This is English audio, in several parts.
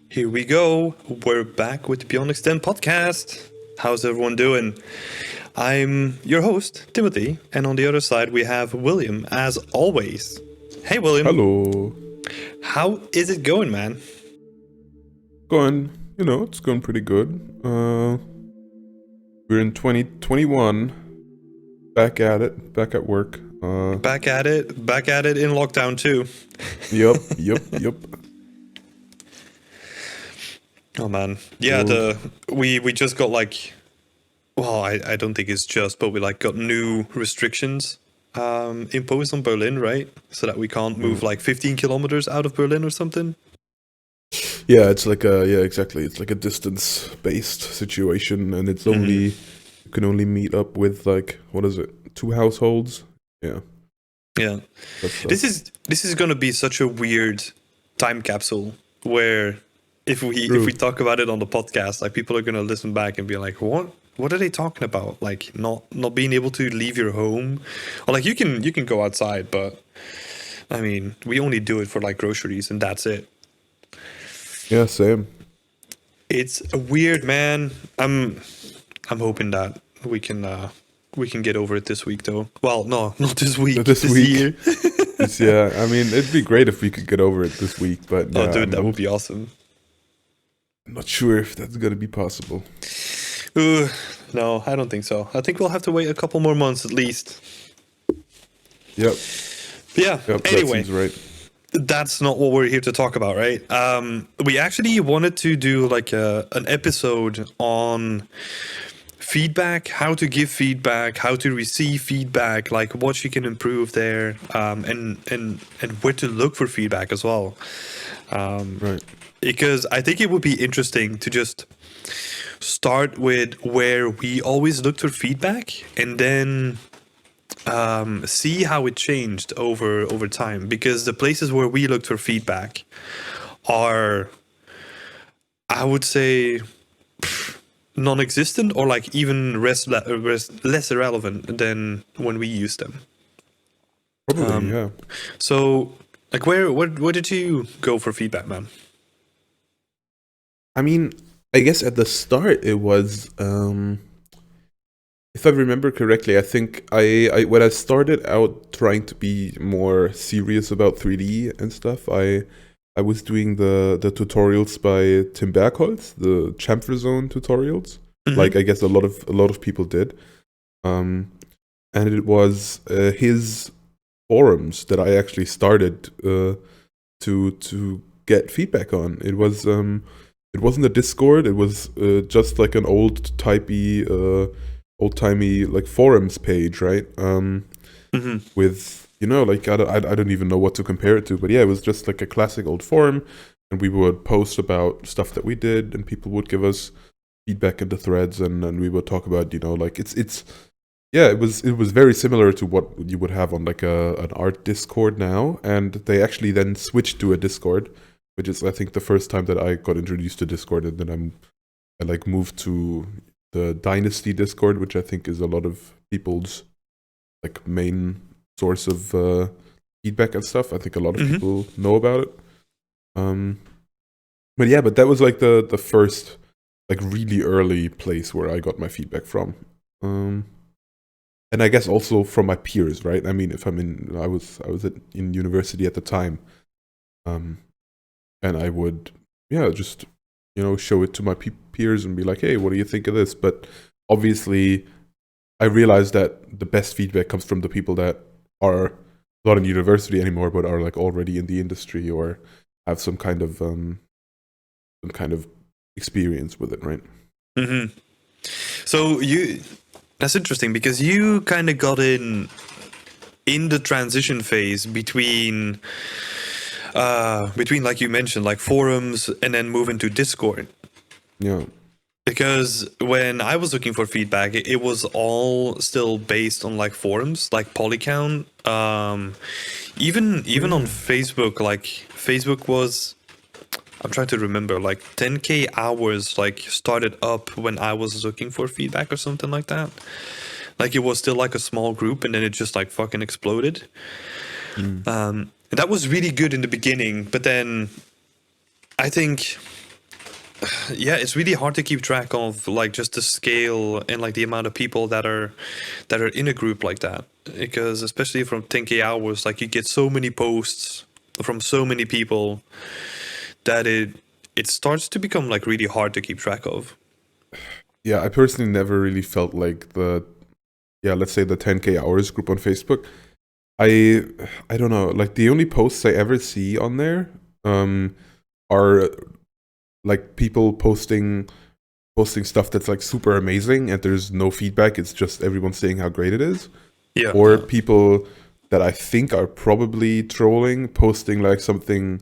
Here we go. We're back with the Beyond Extend podcast. How's everyone doing? I'm your host, Timothy, and on the other side we have William, as always. Hey, William. Hello. How is it going, man? Going, it's going pretty good. We're in 2021, back at it, back at work. Back at it in lockdown too. Yep. Oh man, yeah. World. We just got I don't think it's just, but we got new restrictions imposed on Berlin, right? So that we can't move 15 kilometers out of Berlin or something. Yeah, it's exactly. It's like a distance-based situation, and it's only you can only meet up with what is it, 2 households? Yeah. Yeah. That's This is gonna be such a weird time capsule where if we talk about it on the podcast, people are gonna listen back and be like, what are they talking about? Not being able to leave your home, or you can go outside, but I mean we only do it for groceries and that's it. Yeah, same. It's weird, man. I'm hoping that we can get over it this week, though. Well, no, not this week. This week. Year. Yeah, I mean, it'd be great if we could get over it this week, but Oh, dude, that would be awesome. I'm not sure if that's gonna be possible. No, I don't think so. I think we'll have to wait a couple more months at least. Yep. Yeah. Yep. Anyway, That seems right. that's not what we're here to talk about, right? We actually wanted to do an episode on feedback, how to give feedback, how to receive feedback, what you can improve there, and where to look for feedback as well. Right. Because I think it would be interesting to just start with where we always looked for feedback, and then see how it changed over time. Because the places where we looked for feedback are, I would say, non-existent, or even less irrelevant than when we use them. Probably, yeah. So, where did you go for feedback, man? I mean, I guess at the start it was, if I remember correctly, I think I when I started out trying to be more serious about 3D and stuff, I was doing the tutorials by Tim Bergholz, the chamfer zone tutorials. Like I guess a lot of people did, and it was his forums that I actually started to get feedback on. It wasn't a Discord. It was just like an old-timey forums page, right? With I don't even know what to compare it to, but yeah, it was just like a classic old forum, and we would post about stuff that we did, and people would give us feedback in the threads, and we would talk about it was very similar to what you would have on an art Discord now, and they actually then switched to a Discord, which is I think the first time that I got introduced to Discord, and then I moved to the Dynasty Discord, which I think is a lot of people's main source of feedback and stuff. I think a lot of people know about it. But that was the first really early place where I got my feedback from. And I guess also from my peers, right? I mean, I was in university at the time. And I would, just, show it to my peers and be like, hey, what do you think of this? But obviously, I realized that the best feedback comes from the people that are not in university anymore, but are already in the industry or have some kind of experience with it, right? So that's interesting because you kind of got in the transition phase between like you mentioned, forums and then moving to Discord. Yeah. Because when I was looking for feedback, it was all still based on forums, like Polycount. Even on Facebook, Facebook was, I'm trying to remember, 10K hours started up when I was looking for feedback or something like that. It was still a small group, and then it just fucking exploded. And that was really good in the beginning, but then I think Yeah, it's really hard to keep track of like just the scale and like the amount of people that are in a group like that. Because especially from 10K hours, like you get so many posts from so many people that it starts to become like really hard to keep track of. Yeah, I personally never really felt like let's say the 10K hours group on Facebook. I I don't know, like the only posts I ever see on there are like people posting stuff that's like super amazing and there's no feedback, it's just everyone saying how great it is. Yeah, Or yeah. people that I think are probably trolling, posting like something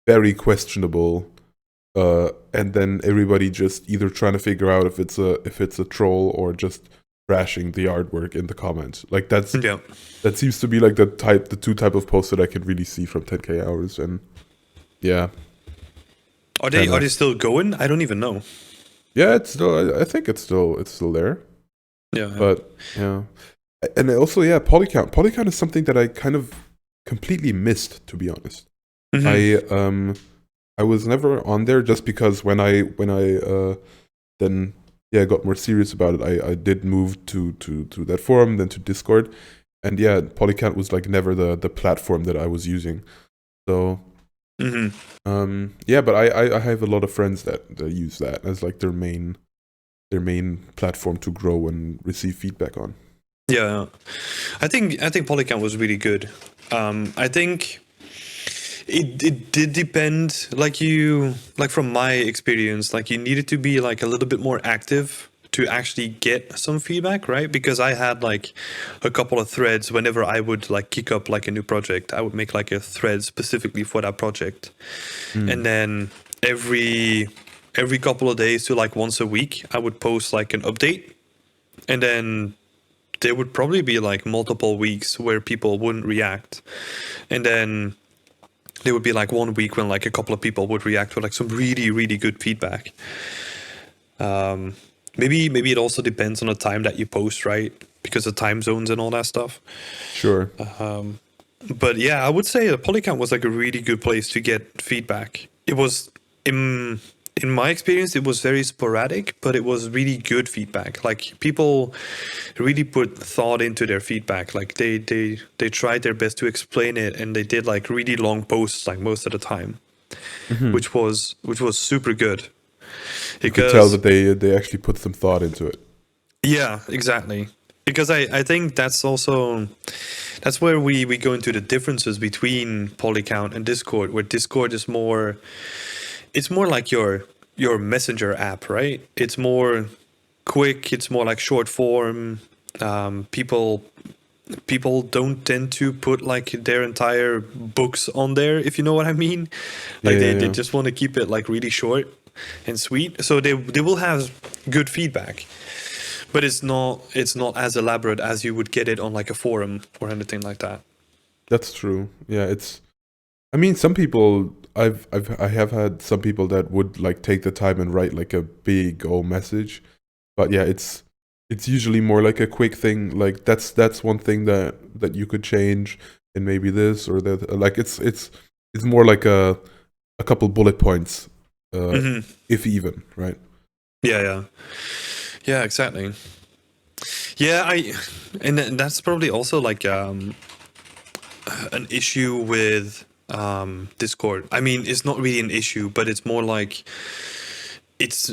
very questionable, and then everybody just either trying to figure out if it's a troll or just trashing the artwork in the comments. Like Yeah. that seems to be like the two type of posts that I can really see from 10K hours, and yeah, kind Are of they still going? I don't even know. yeah. It's still, I think it's still there, Yeah, yeah. but yeah, and also yeah, Polycount is something that I kind of completely missed, to be honest. Hmm. I was never on there just because when I then yeah got more serious about it, I did move to that forum, then to Discord, and yeah, Polycount was like never the platform that I was using. So Hmm. yeah, but I have a lot of friends that use that as like their main platform to grow and receive feedback on. Yeah, yeah. I think Polycount was really good. I think it did depend, like from my experience, like you needed to be like a little bit more active to actually get some feedback, right? Because I had like a couple of threads whenever I would like kick up like a new project, I would make like a thread specifically for that project. Mm. And then every couple of days to like once a week, I would post like an update. And then there would probably be like multiple weeks where people wouldn't react. And then there would be like one week when like a couple of people would react with like some really really good feedback. Maybe it also depends on the time that you post, right? Because of time zones and all that stuff. Sure. But yeah, I would say the Polycount was like a really good place to get feedback. It was in my experience, it was very sporadic, but it was really good feedback. Like people really put thought into their feedback. Like they tried their best to explain it, and they did like really long posts like most of the time, Hmm. which was super good You could tell because that they actually put some thought into it. yeah, exactly. Because I think that's also that's where we go into the differences between Polycount and Discord, where Discord is more it's more like your messenger app, right? It's more quick, it's more like short form. People don't tend to put like their entire books on there, if you know what I mean. Yeah, Like yeah, they yeah. just want to keep it like really short and sweet. So they will have good feedback, but it's not as elaborate as you would get it on like a forum or anything like that. That's true. Yeah, it's. I mean, some people. I have had some people that would like take the time and write like a big old message, but yeah, it's usually more like a quick thing. Like that's one thing that you could change, and maybe this or that. Like it's more like a couple bullet points, uh, Hmm. if even, right? Yeah, yeah, yeah, exactly. Yeah, and that's probably also like an issue with Discord. I mean, it's not really an issue, but it's more like it's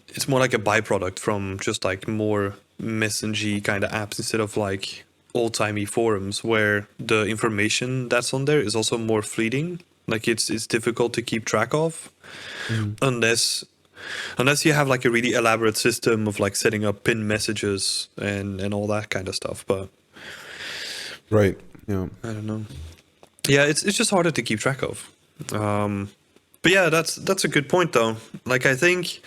it's more like a byproduct from just like more messagey kind of apps instead of like old timey forums where the information that's on there is also more fleeting. Like it's difficult to keep track of Mhm. unless you have like a really elaborate system of like setting up pinned messages and all that kind of stuff. But Right. Yeah. I don't know. Yeah, it's just harder to keep track of. But yeah, that's a good point though. Like I think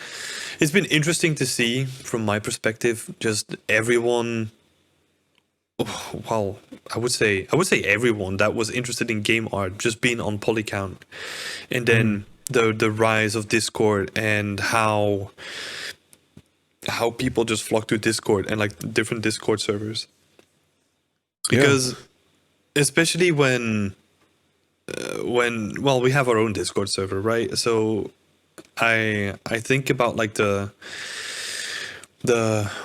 it's been interesting to see from my perspective, just everyone. Well, I would say everyone that was interested in game art just being on Polycount, and Mhm. then the rise of Discord and how people just flock to Discord and like different Discord servers Yeah. because especially when well we have our own Discord server, right? So I think about like the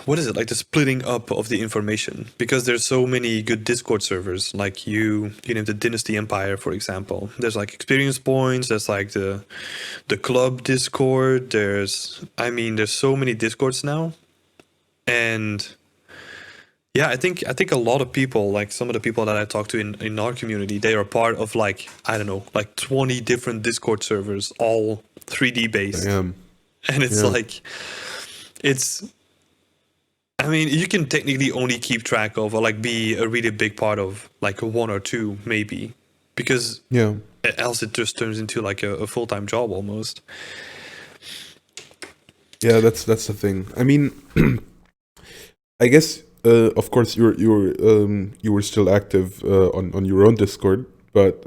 what is it, like the splitting up of the information, because there's so many good Discord servers, like you know, the Dynasty Empire, for example. There's like experience points, there's like the club Discord, there's so many Discords now. And yeah, I think a lot of people, like some of the people that I talk to in our community, they are part of like, I don't know, like 20 different Discord servers, all 3D based. Damn. And it's Yeah. like, it's, I mean, you can technically only keep track of, or like be a really big part of like one or two, maybe, because Yeah. else it just turns into like a full-time job almost. Yeah, that's the thing. I mean, I guess of course you were still active on your own Discord, but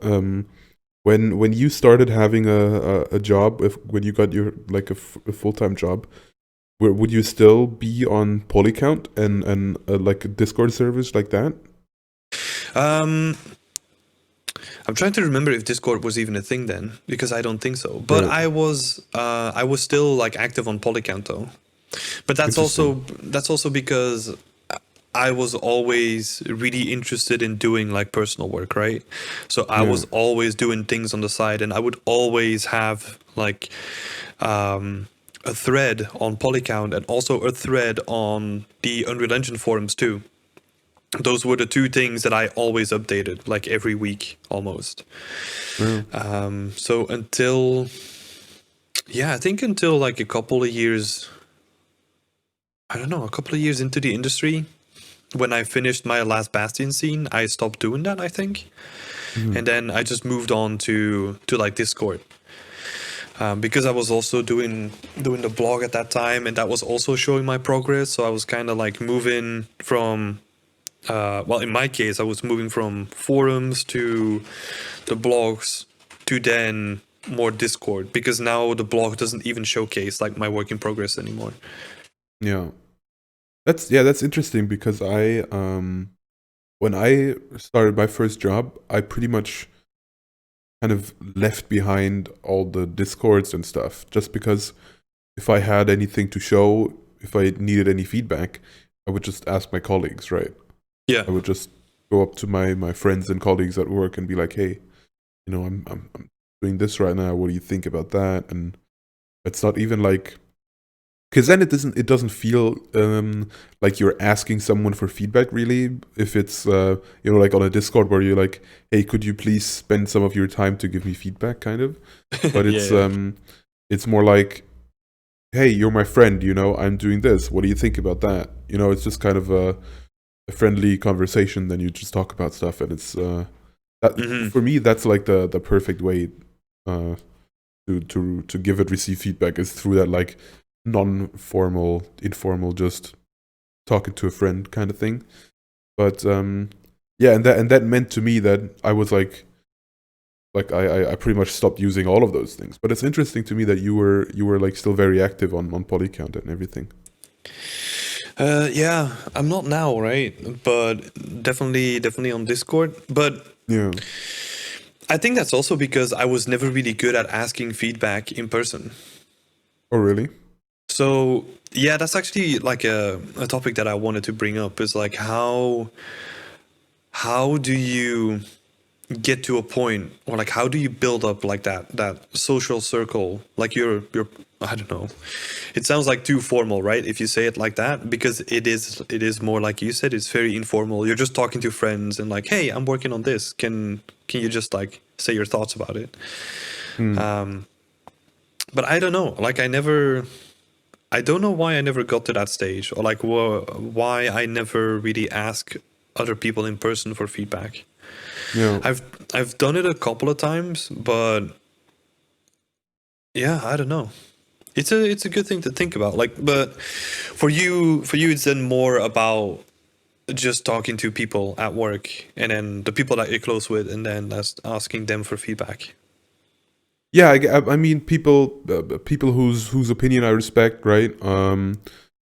when you started having a job, when you got your like a full-time job, would you still be on Polycount and like a Discord service like that? Um, I'm trying to remember if Discord was even a thing then, because I don't think so. But Right. I was still like active on Polycount though. But Interesting. that's also because I was always really interested in doing like personal work, right? So I Yeah. was always doing things on the side, and I would always have like a thread on Polycount and also a thread on the Unreal Engine forums too. Those were the two things that I always updated, like every week almost. Yeah. So yeah, I think until like a couple of years, I don't know, a couple of years into the industry, when I finished my last Bastion scene, I stopped doing that, I think. Mhm. And then I just moved on to like Discord. Because I was also doing the blog at that time, and that was also showing my progress. So I was kind of like moving from, well, in my case, I was moving from forums to the blogs to then more Discord, because now the blog doesn't even showcase like my work in progress anymore. Yeah. That's interesting because I when I started my first job, I pretty much kind of left behind all the discords and stuff just because if I had anything to show, if I needed any feedback, I would just ask my colleagues, right? Yeah. I would just go up to my friends and colleagues at work and be like, "Hey, you know, I'm doing this right now. What do you think about that?" And it's not even like because then it doesn't feel like you're asking someone for feedback really if it's you know like on a Discord where you're like, hey, could you please spend some of your time to give me feedback kind of, but Yeah, yeah. it's more like, hey, you're my friend, you know, I'm doing this, what do you think about that, you know, it's just kind of a friendly conversation, then you just talk about stuff, and it's that Hmm. for me that's like the perfect way uh to give and receive feedback is through that like non-formal, informal, just talking to a friend kind of thing. But yeah, and that meant to me that I was like I pretty much stopped using all of those things. But it's interesting to me that you were like still very active on Polycount and everything. Yeah, I'm not now, right? But definitely on Discord. But Yeah. I think that's also because I was never really good at asking feedback in person. Oh really? So yeah, that's actually like a topic that I wanted to bring up, is like how do you get to a point, or like how do you build up like that social circle, like your I don't know, it sounds like too formal, right, if you say it like that, because it is more like you said, it's very informal. You're just talking to friends and like, hey, I'm working on this, can you just like say your thoughts about it. Hmm. But I don't know, like I don't know why I never got to that stage, or like why I never really ask other people in person for feedback. Yeah. I've I've done it a couple of times, but yeah, I don't know. It's a good thing to think about. Like, but for you, it's then more about just talking to people at work, and then the people that you're close with, and then that's asking them for feedback. Yeah, I mean, people whose opinion I respect, right?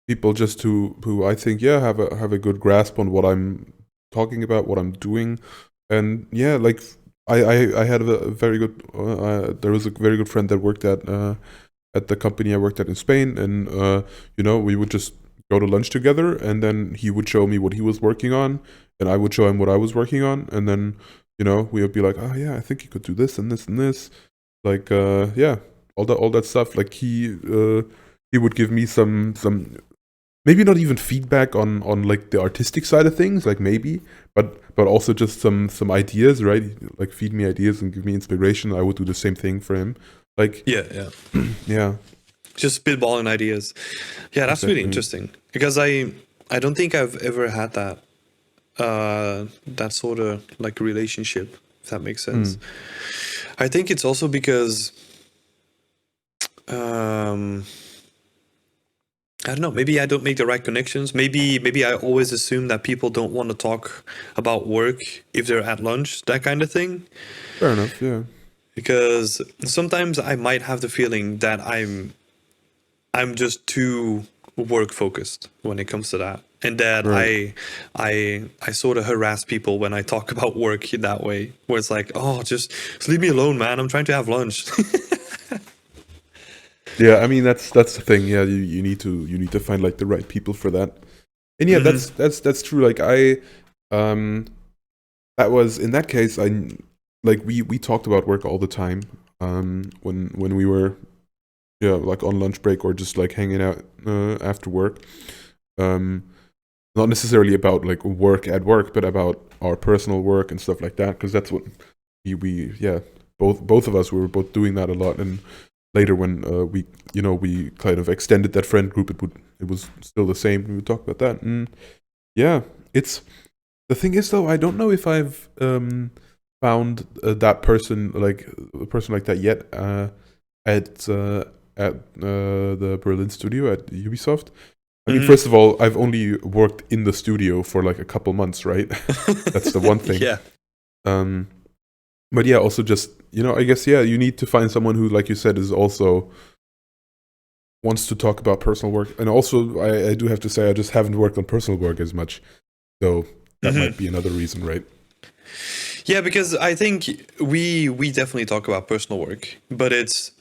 People just who I think, yeah, have a good grasp on what I'm talking about, what I'm doing, and yeah, like I had a very good. There was a very good friend that worked at at the company I worked at in Spain, and you know, we would just go to lunch together, and then he would show me what he was working on, and I would show him what I was working on, and then you know, we would be like, oh yeah, I think you could do this and this and this, like yeah, all that stuff. Like he would give me some maybe not even feedback on like the artistic side of things, like maybe, but also just some ideas, right? Like feed me ideas and give me inspiration. I would do the same thing for him. Like Yeah. yeah, Just spitballing ideas. Yeah, that's really exactly. interesting because I don't think I've ever had that sort of like relationship, if that makes sense. I think it's also because um I don't know, maybe I don't make the right connections. Maybe I always assume that people don't want to talk about work if they're at lunch, that kind of thing. Fair enough. Yeah. Because sometimes I might have the feeling that I'm just too work focused when it comes to that. And that Right. I sort of harass people when I talk about work that way, where it's like, oh, just leave me alone, man. I'm trying to have lunch. Yeah. I mean, that's the thing. Yeah. You need to find like the right people for that. And yeah, Hmm. that's true. Like um, that was in that case. Like we talked about work all the time. When we were yeah like on lunch break or just like hanging out after work. Um, Not necessarily about like work at work, but about our personal work and stuff like that. Because that's what we yeah both of us we were both doing that a lot. And later when we you know we kind of extended that friend group, it was still the same. We would talk about that. And yeah, it's the thing is though I don't know if I've found that person like a person like that yet at the Berlin studio at Ubisoft. I mean, Hmm. first of all, I've only worked in the studio for like a couple months, right? That's the one thing. Yeah. Um, but yeah, also just you know, I guess yeah, you need to find someone who, like you said, is also wants to talk about personal work. And also, I do have to say, I just haven't worked on personal work as much, so that might Hmm. be another reason, right? Yeah, because I think we definitely talk about personal work, but it's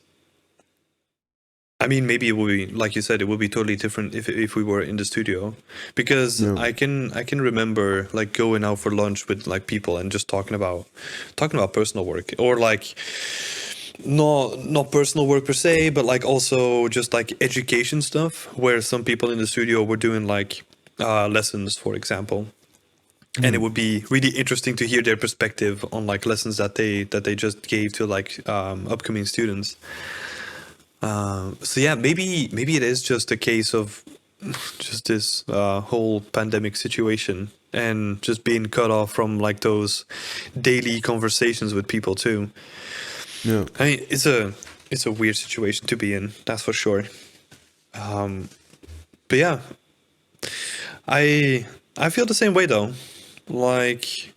I mean, maybe it would be like you said, it would be totally different if we were in the studio, because Yeah. I can remember like going out for lunch with like people and just talking about personal work, or like not personal work per se, but like also just like education stuff, where some people in the studio were doing like lessons, for example, and it Mhm. would be really interesting to hear their perspective on like lessons that they just gave to like upcoming students. So yeah, maybe it is just a case of just this whole pandemic situation and just being cut off from like those daily conversations with people too. Yeah. I mean, it's a weird situation to be in, that's for sure. But yeah, I I feel the same way though. Like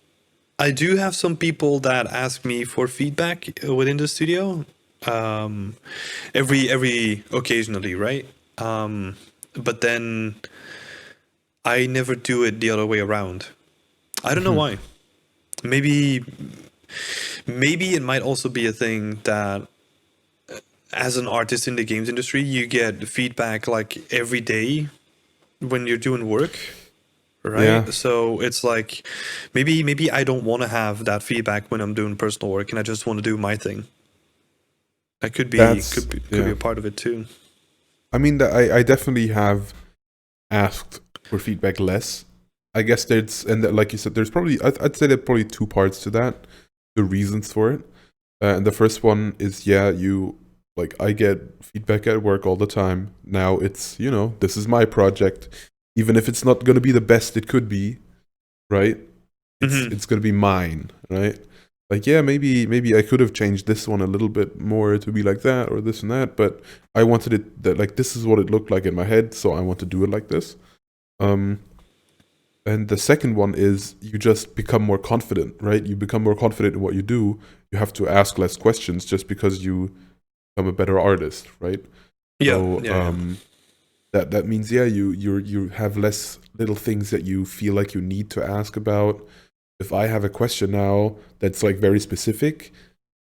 I do have some people that ask me for feedback within the studio, um, every occasionally, right? But then I never do it the other way around. I don't know Mhm. why. Maybe it might also be a thing that as an artist in the games industry, you get feedback like every day when you're doing work, Yeah. right? So it's like maybe I don't want to have that feedback when I'm doing personal work, and I just want to do my thing. That could be That's could be could be yeah. a part of it too. I mean, I definitely have asked for feedback less. I guess there's and like you said, there's probably I'd say there are probably two parts to that. The reasons for it, and the first one is yeah, you like I get feedback at work all the time. Now it's you know this is my project, even if it's not gonna be the best it could be, right? Hmm. It's gonna be mine, right? Like yeah, maybe I could have changed this one a little bit more to be like that or this and that, but I wanted it that like this is what it looked like in my head, so I want to do it like this. Um, and the second one is you just become more confident, right? You become more confident in what you do. You have to ask less questions just because you become a better artist, right? Yeah, So yeah, that means yeah, you have less little things that you feel like you need to ask about. If I have a question now that's like very specific,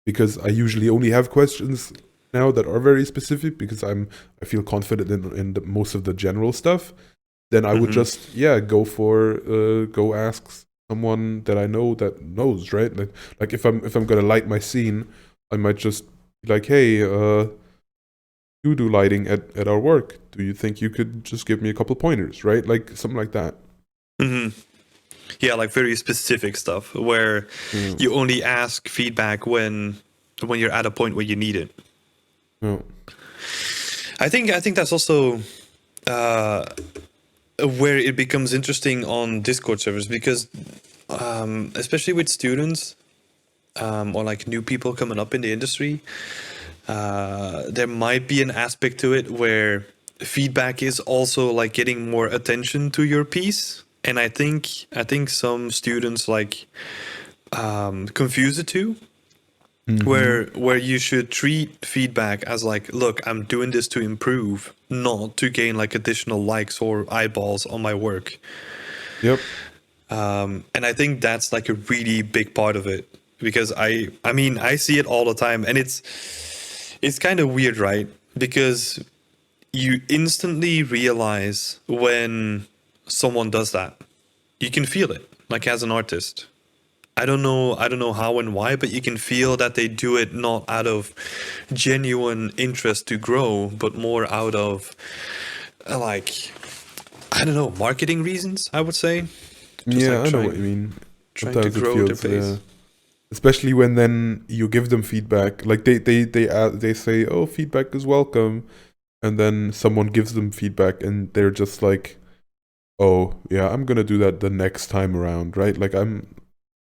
because I usually only have questions. now that are very specific because I feel confident in most of the general stuff, then I would just go ask someone that I know that knows, right? Like if I'm gonna light my scene, I might just be like, hey, you do lighting at our work. Do you think you could just give me a couple pointers, right? Like something like that. Yeah, like very specific stuff where you only ask feedback when you're at a point where you need it. Yeah. I think that's also where it becomes interesting on Discord servers because especially with students or like new people coming up in the industry, there might be an aspect to it where feedback is also like getting more attention to your piece. And I think some students like confuse the two, where you should treat feedback as like, look, I'm doing this to improve, not to gain like additional likes or eyeballs on my work. Yep. And I think that's like a really big part of it because I mean I see it all the time, and it's kind of weird, right? Because you instantly realize when someone does that. You can feel it, like as an artist. I don't know how and why, but you can feel that they do it not out of genuine interest to grow, but more out of like I don't know, marketing reasons, I would say. Just Yeah, like I know what you mean. trying to Sometimes it grow their feels, base. especially when then you give them feedback. Like they say, "Oh, feedback is welcome," and then someone gives them feedback, and they're just like, "Oh, yeah, I'm gonna do that the next time around," right? Like I'm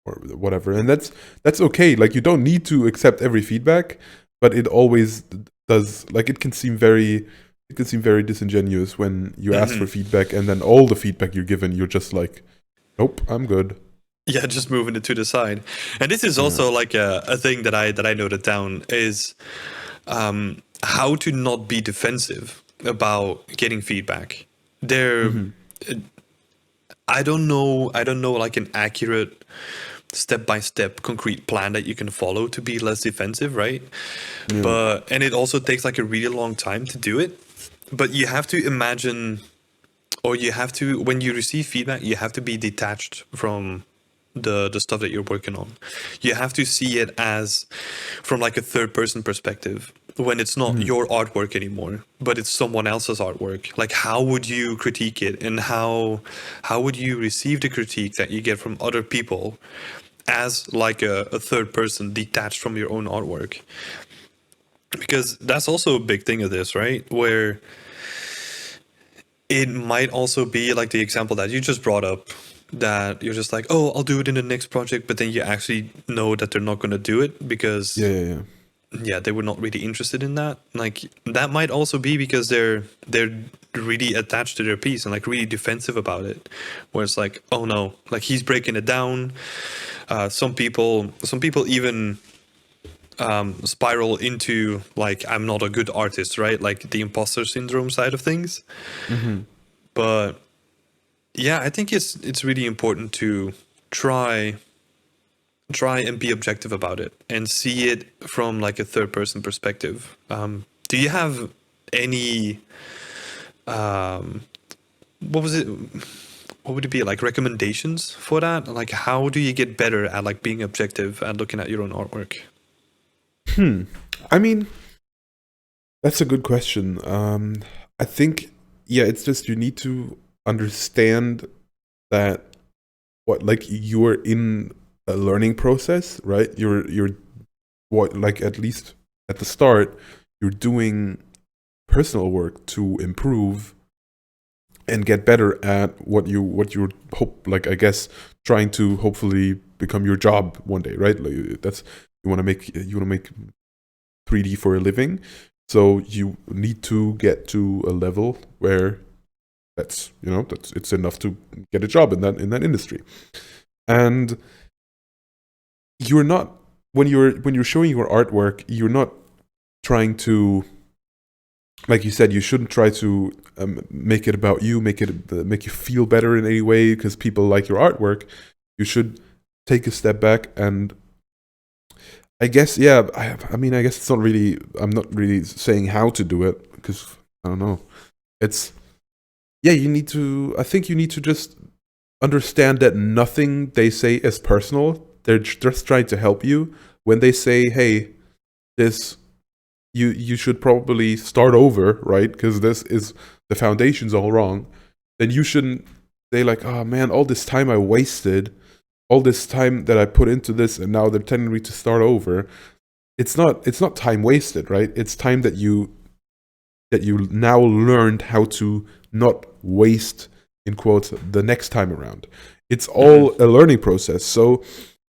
or whatever, and that's okay. Like you don't need to accept every feedback, but it always does. Like it can seem very disingenuous when you ask for feedback, and then all the feedback you're given, you're just like, "Nope, I'm good." Yeah, just moving it to the side. And this is Yeah. also like a thing that I noted down is how to not be defensive about getting feedback. There, I don't know like an accurate step by step concrete plan that you can follow to be less defensive, right? Yeah. But and it also takes like a really long time to do it. But you have to imagine, or you have to, when you receive feedback, you have to be detached from the stuff that you're working on. You have to see it as from like a third person perspective, when it's not your artwork anymore, but it's someone else's artwork. Like how would you critique it, and how would you receive the critique that you get from other people as like a third person detached from your own artwork? Because that's also a big thing of this, right? Where it might also be like the example that you just brought up, that you're just like, oh, I'll do it in the next project, but then you actually know that they're not going to do it Yeah, because yeah, yeah. yeah, they were not really interested in that. Like that might also be because they're really attached to their piece and like really defensive about it, where it's like, oh no, like he's breaking it down. Some people even spiral into like, I'm not a good artist, right? Like the imposter syndrome side of things. But yeah, I think it's really important to try and be objective about it and see it from like a third person perspective. Do you have any what was it? What would it be, like recommendations for that? Like how do you get better at like being objective and looking at your own artwork? I mean, that's a good question. I think, yeah, it's just you need to understand that what like you're in a learning process, right? You're what like at least at the start, you're doing personal work to improve and get better at what you hope, like I guess trying to hopefully become your job one day, right? Like that's you want to make 3D for a living, so you need to get to a level where that's it's enough to get a job in that industry. And you're not when you're showing your artwork, you're not trying to, like you said, you shouldn't try to make it about you, make you feel better in any way because people like your artwork. You should take a step back and I guess, yeah. I mean, I guess it's not really. I'm not really saying how to do it because I don't know. It's yeah. You need to. I think you need to just understand that nothing they say is personal. They're just trying to help you. When they say, "Hey, this you should probably start over, right? Because this is the foundation's all wrong." Then you shouldn't say like, "Oh man, all this time I wasted, all this time that I put into this, and now they're telling me to start over." It's not time wasted, right? It's time that you now learned how to not waste, in quotes, the next time around. It's all a learning process. So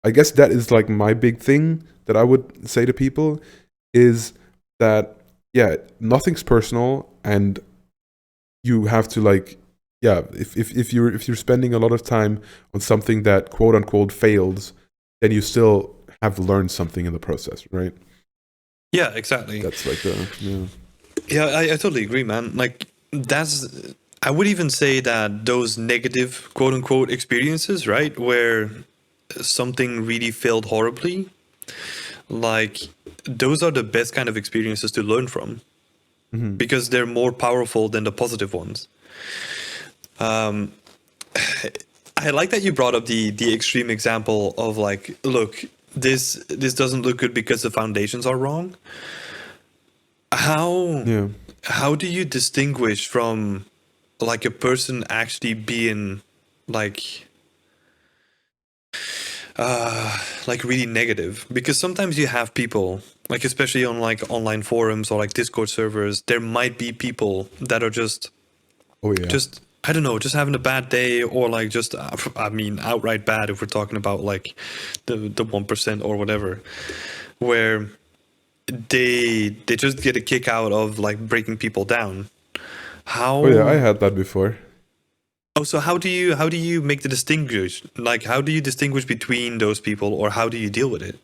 I guess that is like my big thing that I would say to people is that yeah, nothing's personal, and you have to like yeah, if you're spending a lot of time on something that quote unquote fails, then you still have learned something in the process, right? Yeah, exactly. That's like the yeah. Yeah, I totally agree, man. Like that's I would even say that those negative quote unquote experiences, right, where something really failed horribly, like those are the best kind of experiences to learn from Mhm. because they're more powerful than the positive ones. I like that you brought up the extreme example of like, look, this doesn't look good because the foundations are wrong. How Yeah. how do you distinguish from like a person actually being like like really negative? Because sometimes you have people like especially on like online forums or like Discord servers, there might be people that are Oh yeah. just I don't know, just having a bad day or like just I mean outright bad if we're talking about like the 1% or whatever, where they just get a kick out of like breaking people down. Oh yeah, I How had that before. Oh, so how do you make the distinguish? Like, how do you distinguish between those people, or how do you deal with it?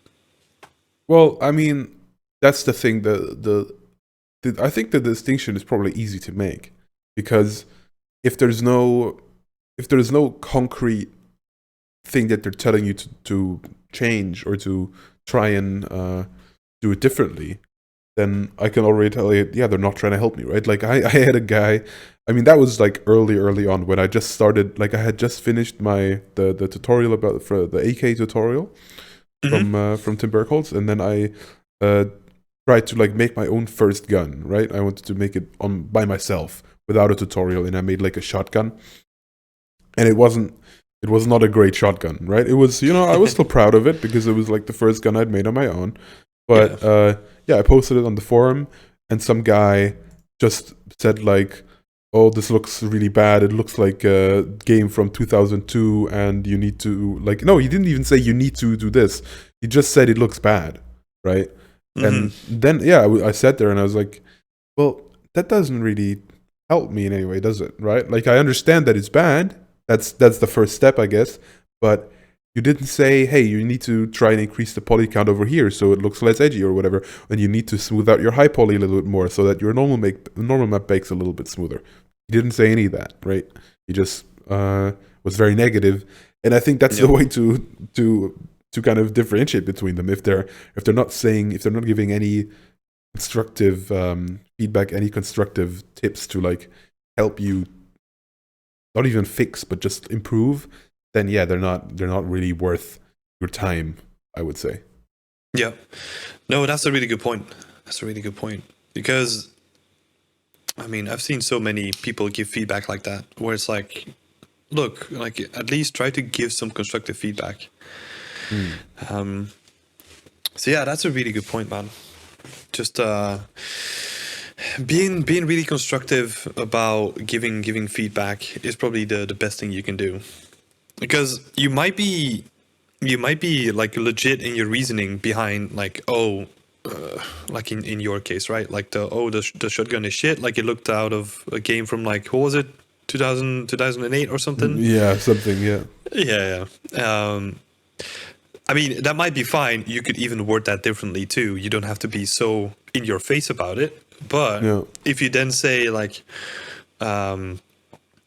Well, I mean, that's the thing. I think the distinction is probably easy to make because if there's no if there's no concrete thing that they're telling you to change or to try and do it differently, then I can already tell you, yeah, they're not trying to help me, right? Like I had a guy. I mean, that was like early on when I just started. Like I had just finished the tutorial about for the AK tutorial Hmm. from Tim Bergholz, and then I uh, tried to like make my own first gun. Right, I wanted to make it on by myself without a tutorial, and I made like a shotgun, and it was not a great shotgun. Right, it was I was still proud of it because it was like the first gun I'd made on my own, Yeah. but yeah, I posted it on the forum, and some guy just said like, "Oh, this looks really bad. It looks like a game from 2002, and you need to like." No, he didn't even say you need to do this. He just said it looks bad, right? Hmm. And then yeah, I sat there and I was like, "Well, that doesn't really help me in any way, does it? Right? Like I understand that it's bad. That's the first step, I guess, but." You didn't say, hey, you need to try and increase the poly count over here so it looks less edgy or whatever, and you need to smooth out your high poly a little bit more so that your normal map bakes a little bit smoother. He didn't say any of that, right? He just was very negative, and I think that's the Yep. way to kind of differentiate between them. If they're not saying if they're not giving any constructive feedback, any constructive tips to like help you not even fix but just improve, then yeah, they're not really worth your time, I would say. Yeah. No, that's a really good point. That's a really good point because I mean I've seen so many people give feedback like that where it's like, look, like at least try to give some constructive feedback. Mm. Um. So yeah, that's a really good point, man. Just being really constructive about giving feedback is probably the best thing you can do because you might be like legit in your reasoning behind like like in your case, right, like the shotgun is shit, like it looked out of a game from like what was it, 2008 or something. Yeah, something. Yeah, Yeah, yeah. I mean, that might be fine. You could even word that differently too. You don't have to be so in your face about it. But yeah. if you then say like, um,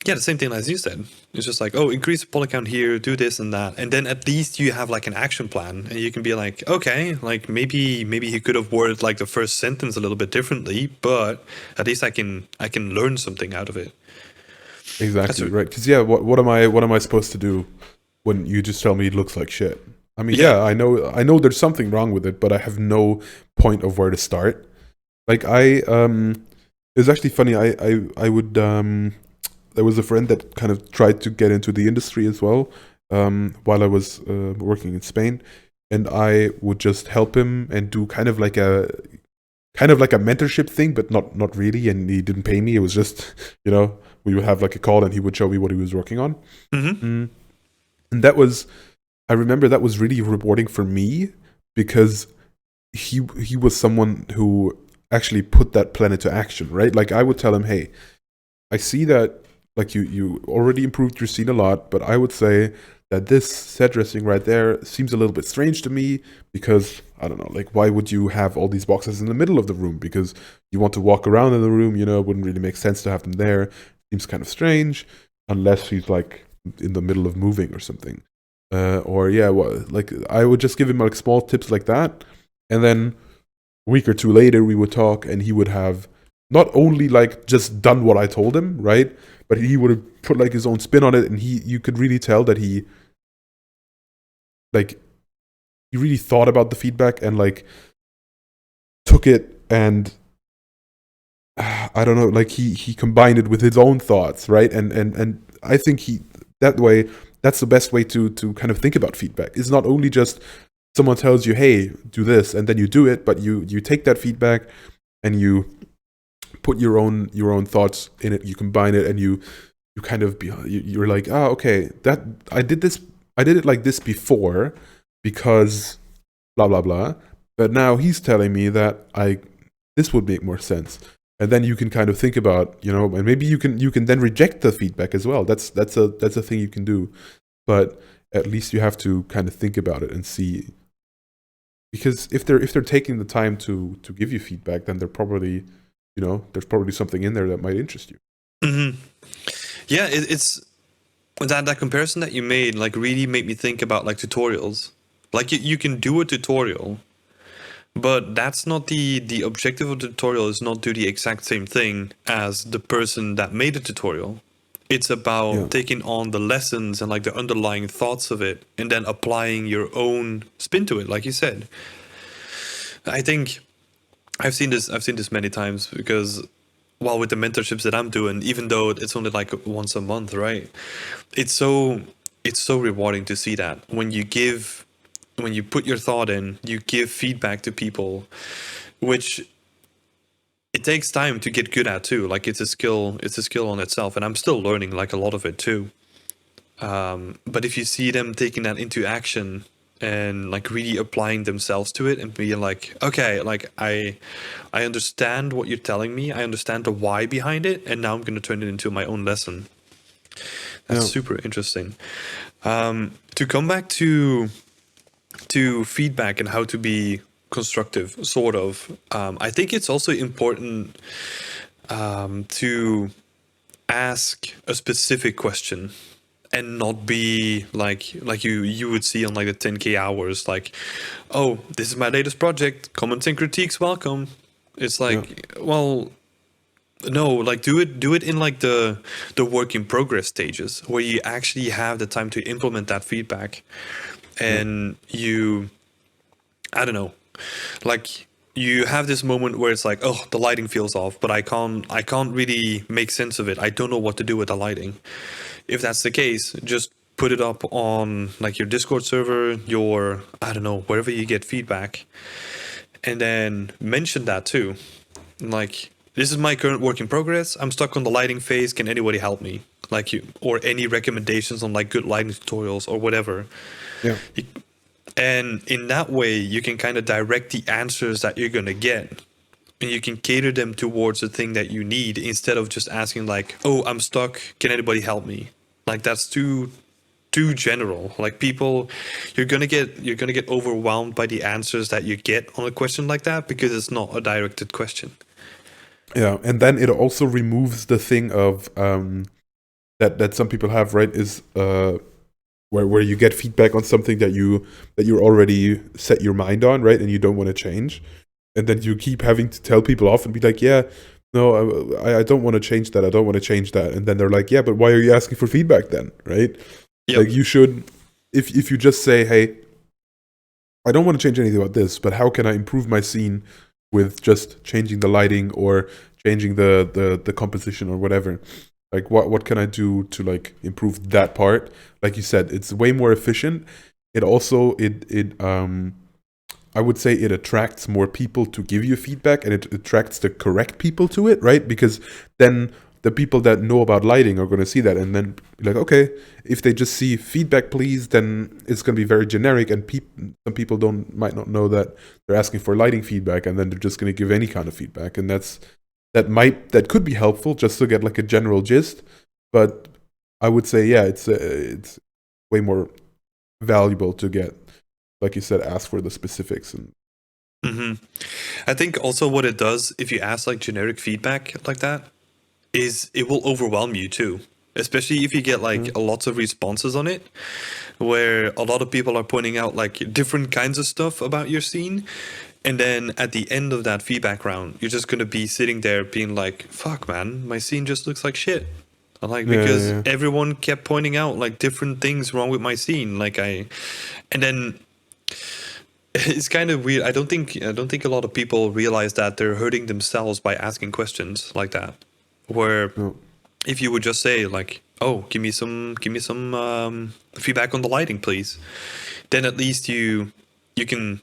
Yeah, the same thing as you said. It's just like, oh, increase the poly count here, do this and that, and then at least you have like an action plan, and you can be like, okay, like maybe he could have worded like the first sentence a little bit differently, but at least I can learn something out of it. That's Exactly, what, right. Because yeah, what am I supposed to do when you just tell me it looks like shit? I mean, yeah. yeah, I know there's something wrong with it, but I have no point of where to start. Like it's actually funny. I would there was a friend that kind of tried to get into the industry as well, while I was working in Spain, and I would just help him and do kind of like a mentorship thing, but not really. And he didn't pay me. It was just we would have like a call, and he would show me what he was working on. Mm-hmm. Mm. And that was, I remember that was really rewarding for me because he was someone who actually put that plan into action, right? Like I would tell him, hey, I see that like you already improved your scene a lot, but I would say that this set dressing right there seems a little bit strange to me because I don't know, like why would you have all these boxes in the middle of the room? Because you want to walk around in the room, it wouldn't really make sense to have them there. Seems kind of strange unless he's like in the middle of moving or something. Or yeah, well, like I would just give him like small tips like that, and then a week or two later we would talk, and he would have not only like just done what I told him, right? But he would have put like his own spin on it, and you could really tell that like he really thought about the feedback and like took it and I don't know, like he combined it with his own thoughts, right? And I think that way that's the best way to kind of think about feedback. It's not only just someone tells you, hey, do this, and then you do it, but you take that feedback and you put your own thoughts in it, you combine it, and you kind of you're like, oh, okay, that I did it like this before because blah blah blah, but now he's telling me that I this would make more sense. And then you can kind of think about, and maybe you can then reject the feedback as well. That's a thing you can do, but at least you have to kind of think about it and see, because if they're taking the time to give you feedback, then they're probably, there's probably something in there that might interest you. Mm-hmm. Yeah, it's that comparison that you made like really made me think about like tutorials. Like you can do a tutorial, but that's not the objective of the tutorial is not do the exact same thing as the person that made the tutorial. It's Yeah. about taking on the lessons and like the underlying thoughts of it and then applying your own spin to it, like you said. I think I've seen this many times because while with the mentorships that I'm doing, even though it's only like once a month, right? It's so it's so rewarding to see that when you put your thought in, you give feedback to people, which it takes time to get good at too. Like it's a skill on itself, and I'm still learning like a lot of it too. But if you see them taking that into action and like really applying themselves to it and being like, okay, like I understand what you're telling me, I understand the why behind it, and now I'm going to turn it into my own lesson. That's Yeah. super interesting. To come back to feedback and how to be constructive, sort of. I think it's also important to ask a specific question and not be like you would see on like the 10K hours, like, oh, this is my latest project, comments and critiques welcome. It's Yeah. like, well, no, like do it in like the work in progress stages where you actually have the time to implement that feedback, Yeah. and you, I don't know, like you have this moment where it's like, oh, the lighting feels off, but I can't really make sense of it, I don't know what to do with the lighting. If that's the case, just put it up on like your Discord server, your, I don't know, wherever you get feedback, and then mention that too. Like, this is my current work in progress. I'm stuck on the lighting phase. Can anybody help me? Like you, or any recommendations on like good lighting tutorials or whatever. Yeah. And in that way, you can kind of direct the answers that you're gonna get, and you can cater them towards the thing that you need instead of just asking like, "Oh, I'm stuck. Can anybody help me?" Like that's too general. Like people, you're gonna get overwhelmed by the answers that you get on a question like that because it's not a directed question. Yeah. And then it also removes the thing of that some people have, right, is where you get feedback on something that you already set your mind on, right, and you don't want to change, and then you keep having to tell people off and be like, yeah, no, I don't want to change that. I don't want to change that. And then they're like, yeah, but why are you asking for feedback then, right? Yep. Like you should, if you just say, hey, I don't want to change anything about this, but how can I improve my scene with just changing the lighting or changing the composition or whatever? Like what can I do to like improve that part? Like you said, it's way more efficient. It also it I would say it attracts more people to give you feedback, and it attracts the correct people to it, right? Because then the people that know about lighting are going to see that and then be like, okay, if they just see feedback, please, then it's going to be very generic, and some people might not know that they're asking for lighting feedback, and then they're just going to give any kind of feedback, and that could be helpful just to get like a general gist, but I would say, yeah, it's way more valuable to get, like you said, ask for the specifics. And I think also what it does, if you ask like generic feedback like that, is it will overwhelm you too. Especially if you get like lots of responses on it, where a lot of people are pointing out like different kinds of stuff about your scene. And then at the end of that feedback round, you're just gonna be sitting there being like, fuck man, my scene just looks like shit. Like, because everyone kept pointing out like different things wrong with my scene. And then it's kind of weird. I don't think a lot of people realize that they're hurting themselves by asking questions like that. Where if you would just say like, "Oh, give me some feedback on the lighting, please," then at least you can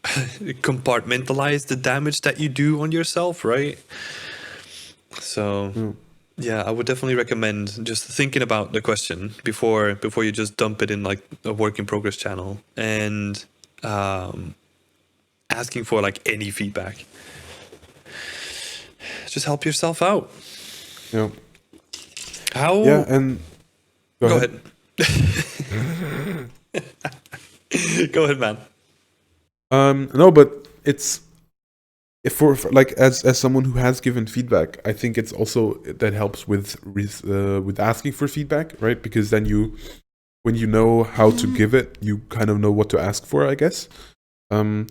compartmentalize the damage that you do on yourself, right? So yeah, I would definitely recommend just thinking about the question before you just dump it in like a work in progress channel, and asking for like any feedback. Just help yourself out. yeah, How? yeah, and Go ahead. Go ahead, man. No, but it's if for like as someone who has given feedback, I think it's also that helps with asking for feedback, right? Because then when you know how to give it, you kind of know what to ask for, I guess. And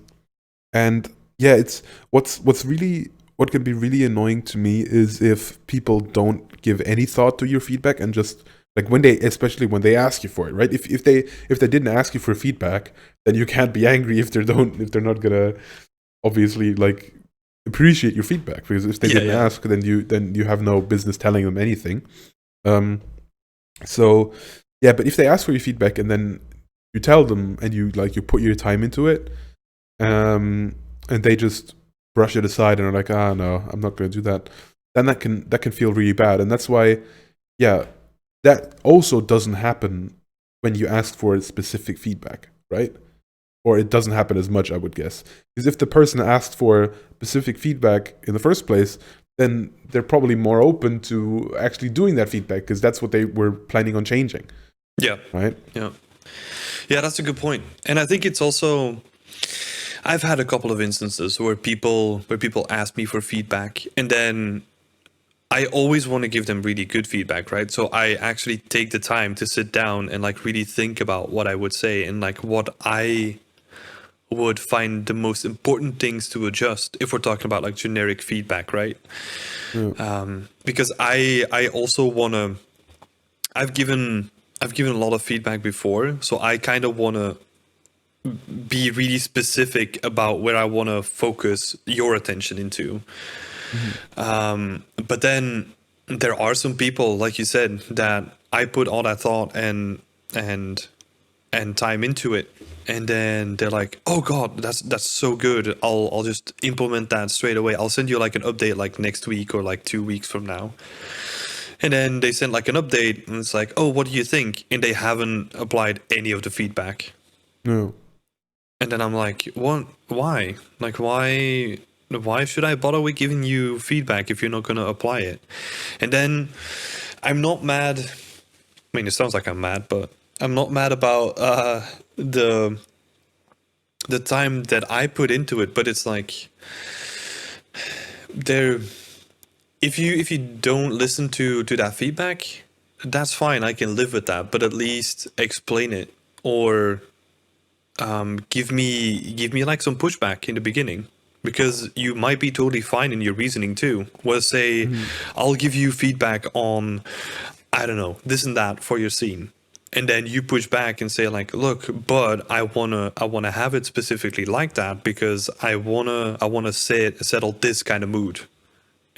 yeah, it's what can be really annoying to me is if people don't give any thought to your feedback and just like especially when they ask you for it, right? If they didn't ask you for feedback, then you can't be angry if they're not gonna obviously like appreciate your feedback, because if they didn't ask, then you have no business telling them anything. So yeah, but if they ask for your feedback and then you tell them and you put your time into it, and they just brush it aside and are like, no, I'm not going to do that, then that can feel really bad. And that's why, yeah, that also doesn't happen when you ask for specific feedback, right? Or it doesn't happen as much, I would guess. Because if the person asked for specific feedback in the first place, then they're probably more open to actually doing that feedback, because that's what they were planning on changing. Yeah. Right? Yeah. Yeah, that's a good point. And I think it's also, I've had a couple of instances where people ask me for feedback, and then I always want to give them really good feedback, right? So I actually take the time to sit down and like really think about what I would say and like what I would find the most important things to adjust if we're talking about like generic feedback, right? Because I also want to, I've given a lot of feedback before, so I kind of want to be really specific about where I want to focus your attention into. But then there are some people, like you said, that I put all that thought and time into it, and then they're like, "Oh God, that's so good. I'll just implement that straight away. I'll send you like an update like next week or like 2 weeks from now." And then they send like an update, and it's like, "Oh, what do you think?" And they haven't applied any of the feedback. No. And then I'm like, "What? Why? Like, why? Why should I bother with giving you feedback if you're not gonna apply it?" And then I'm not mad. I mean, it sounds like I'm mad, but I'm not mad about the time that I put into it. But it's like there, if you don't listen to that feedback, that's fine. I can live with that, but at least explain it, or give me like some pushback in the beginning, because you might be totally fine in your reasoning too. Well, say Mhm. I'll give you feedback on, I don't know, this and that for your scene, and then you push back and say like, look, but I wanna have it specifically like that because I wanna settle this kind of mood.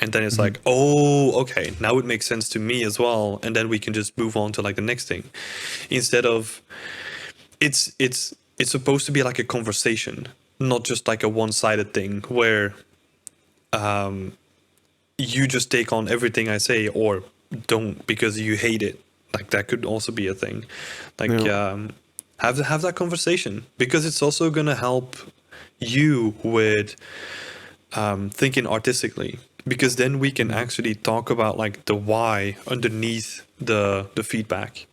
And then it's Mhm. like, oh, okay, now it makes sense to me as well, and then we can just move on to like the next thing, instead of, it's supposed to be like a conversation, not just like a one-sided thing where you just take on everything I say or don't because you hate it. Like that could also be a thing. Like Yeah. have that conversation, because it's also gonna help you with thinking artistically, because then we can Mhm. actually talk about like the why underneath the feedback,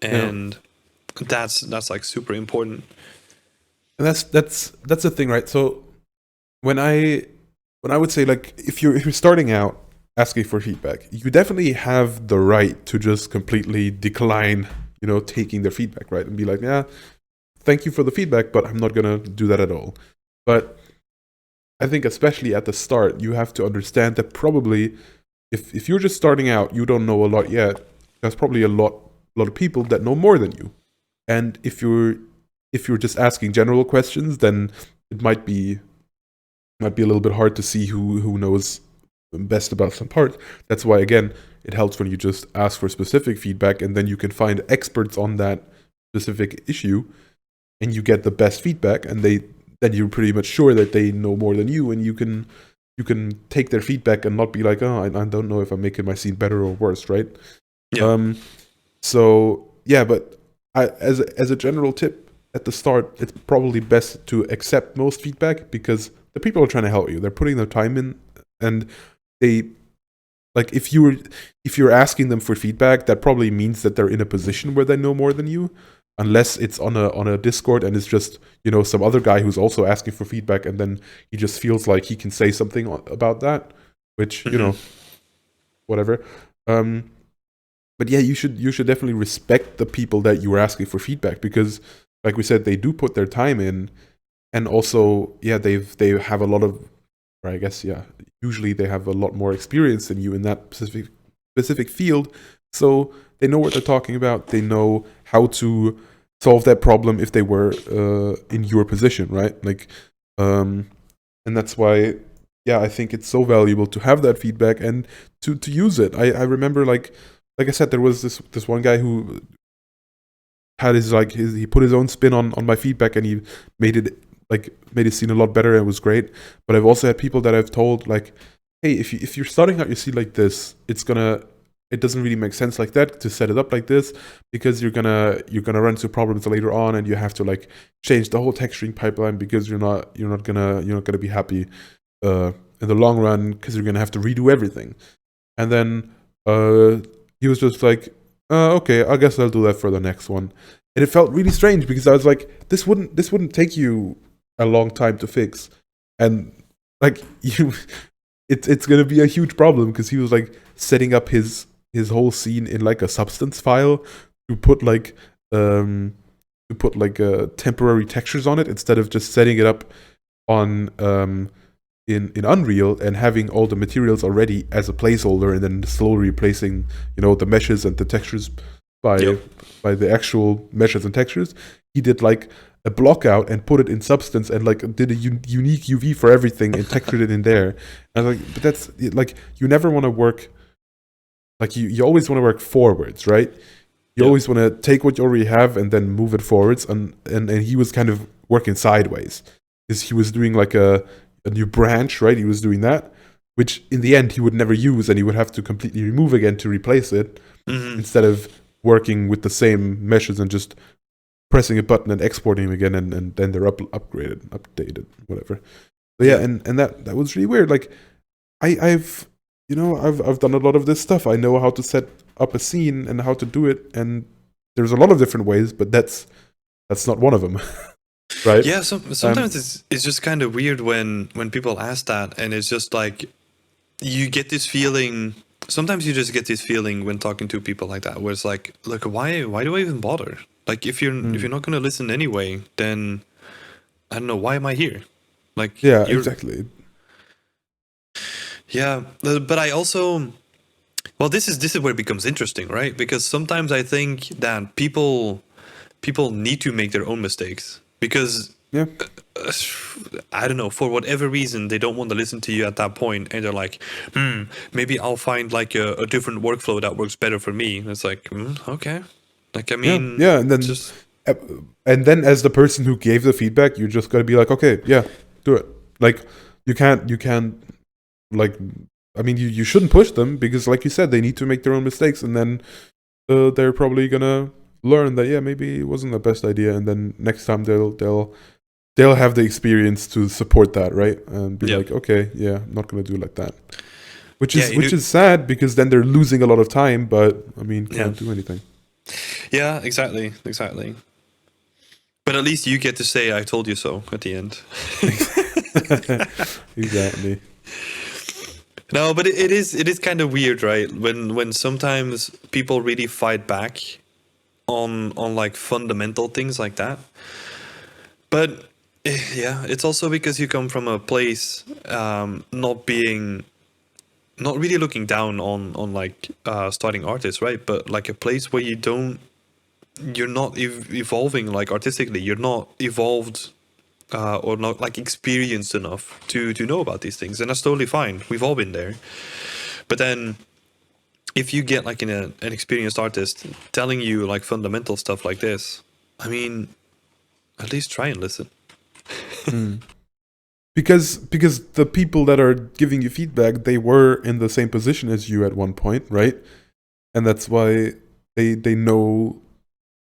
Yeah. and that's like super important. And that's the thing, right? So when I when I would say, like, if you're starting out asking for feedback, you definitely have the right to just completely decline, taking their feedback, right? And be like, yeah, thank you for the feedback, but I'm not gonna do that at all. But I think especially at the start, you have to understand that probably if you're just starting out, you don't know a lot yet. There's probably a lot of people that know more than you. And if you're just asking general questions, then it might be a little bit hard to see who knows best about some part. That's why, again, it helps when you just ask for specific feedback, and then you can find experts on that specific issue, and you get the best feedback, and then you're pretty much sure that they know more than you, and you can take their feedback and not be like, oh, I don't know if I'm making my scene better or worse, right? Yeah. Um, so yeah, but as a general tip at the start, it's probably best to accept most feedback, because the people are trying to help you. They're putting their time in, and they like if you're asking them for feedback, that probably means that they're in a position where they know more than you. Unless it's on a Discord and it's just some other guy who's also asking for feedback, and then he just feels like he can say something about that, which Hmm. whatever. Um, but yeah, you should definitely respect the people that you are asking for feedback, because, like we said, they do put their time in, and also, yeah, they have a lot of, or I guess, yeah, usually they have a lot more experience than you in that specific field, so they know what they're talking about. They know how to solve that problem if they were in your position, right? Like, um, and that's why, yeah, I think it's so valuable to have that feedback and to use it. I remember, like I said, there was this one guy who had he put his own spin on my feedback, and he made it made his scene a lot better, and it was great. But I've also had people that I've told, like, hey, if you're starting out your scene like this, it doesn't really make sense like that to set it up like this, because you're gonna run into problems later on, and you have to like change the whole texturing pipeline, because you're not gonna be happy in the long run, because you're gonna have to redo everything. And then he was just like, okay, I guess I'll do that for the next one. And it felt really strange, because I was like, this wouldn't take you a long time to fix, and like it's gonna be a huge problem, because he was like setting up his whole scene in like a substance file to put like um temporary textures on it, instead of just setting it up on in Unreal and having all the materials already as a placeholder, and then slowly replacing the meshes and the textures by Yep. by the actual meshes and textures. He did like a block out and put it in Substance, and like did a unique UV for everything and textured it in there. And I was like, but that's like, you never want to work like, you always want to work forwards, right? You Yep. always want to take what you already have and then move it forwards, and he was kind of working sideways, because he was doing like a new branch, right? He was doing that, which in the end he would never use, and he would have to completely remove again to replace it, Hmm. instead of working with the same meshes and just pressing a button and exporting them again, and then they're updated, whatever. So yeah, Yeah. and that was really weird. Like, I've done a lot of this stuff. I know how to set up a scene and how to do it, and there's a lot of different ways, but that's not one of them, right? Yeah, Um, sometimes it's just kind of weird when people ask that, and it's just like you get this feeling sometimes you just get this feeling when talking to people like that, where it's like, look, why do I even bother? Like, if you're not gonna listen anyway, then I don't know, why am I here? Like, Yeah, you're exactly. yeah, but I also, well, this is where it becomes interesting, right? Because sometimes I think that people need to make their own mistakes because Yeah. I don't know, for whatever reason they don't want to listen to you at that point, and they're like, maybe I'll find like a different workflow that works better for me. And it's like, okay, like I Yeah. mean, Yeah. just Uh, and then as the person who gave the feedback, you just got to be like, okay, yeah, do it. Like, you can't, like, I mean, you shouldn't push them because, like you said, they need to make their own mistakes, and then they're probably gonna learn that, yeah, maybe it wasn't the best idea, and then next time they'll have the experience to support that, right? And be yeah, like, okay, yeah, I'm not gonna do it like that. Which yeah, is which is sad because then they're losing a lot of time, but I mean, yeah, can't do anything. yeah, exactly. But at least you get to say "I told you so" at the end. Exactly. No, but it is kind of weird, right? When sometimes people really fight back on like fundamental things like that. But yeah, it's also because you come from a place not really looking down on like starting artists, right? But like a place where you're not evolving like artistically. You're not evolved or not like experienced enough to know about these things, and that's totally fine. We've all been there. But then if you get like an experienced artist telling you like fundamental stuff like this, I mean, at least try and listen. Mm. Because the people that are giving you feedback, they were in the same position as you at one point, right? And that's why they know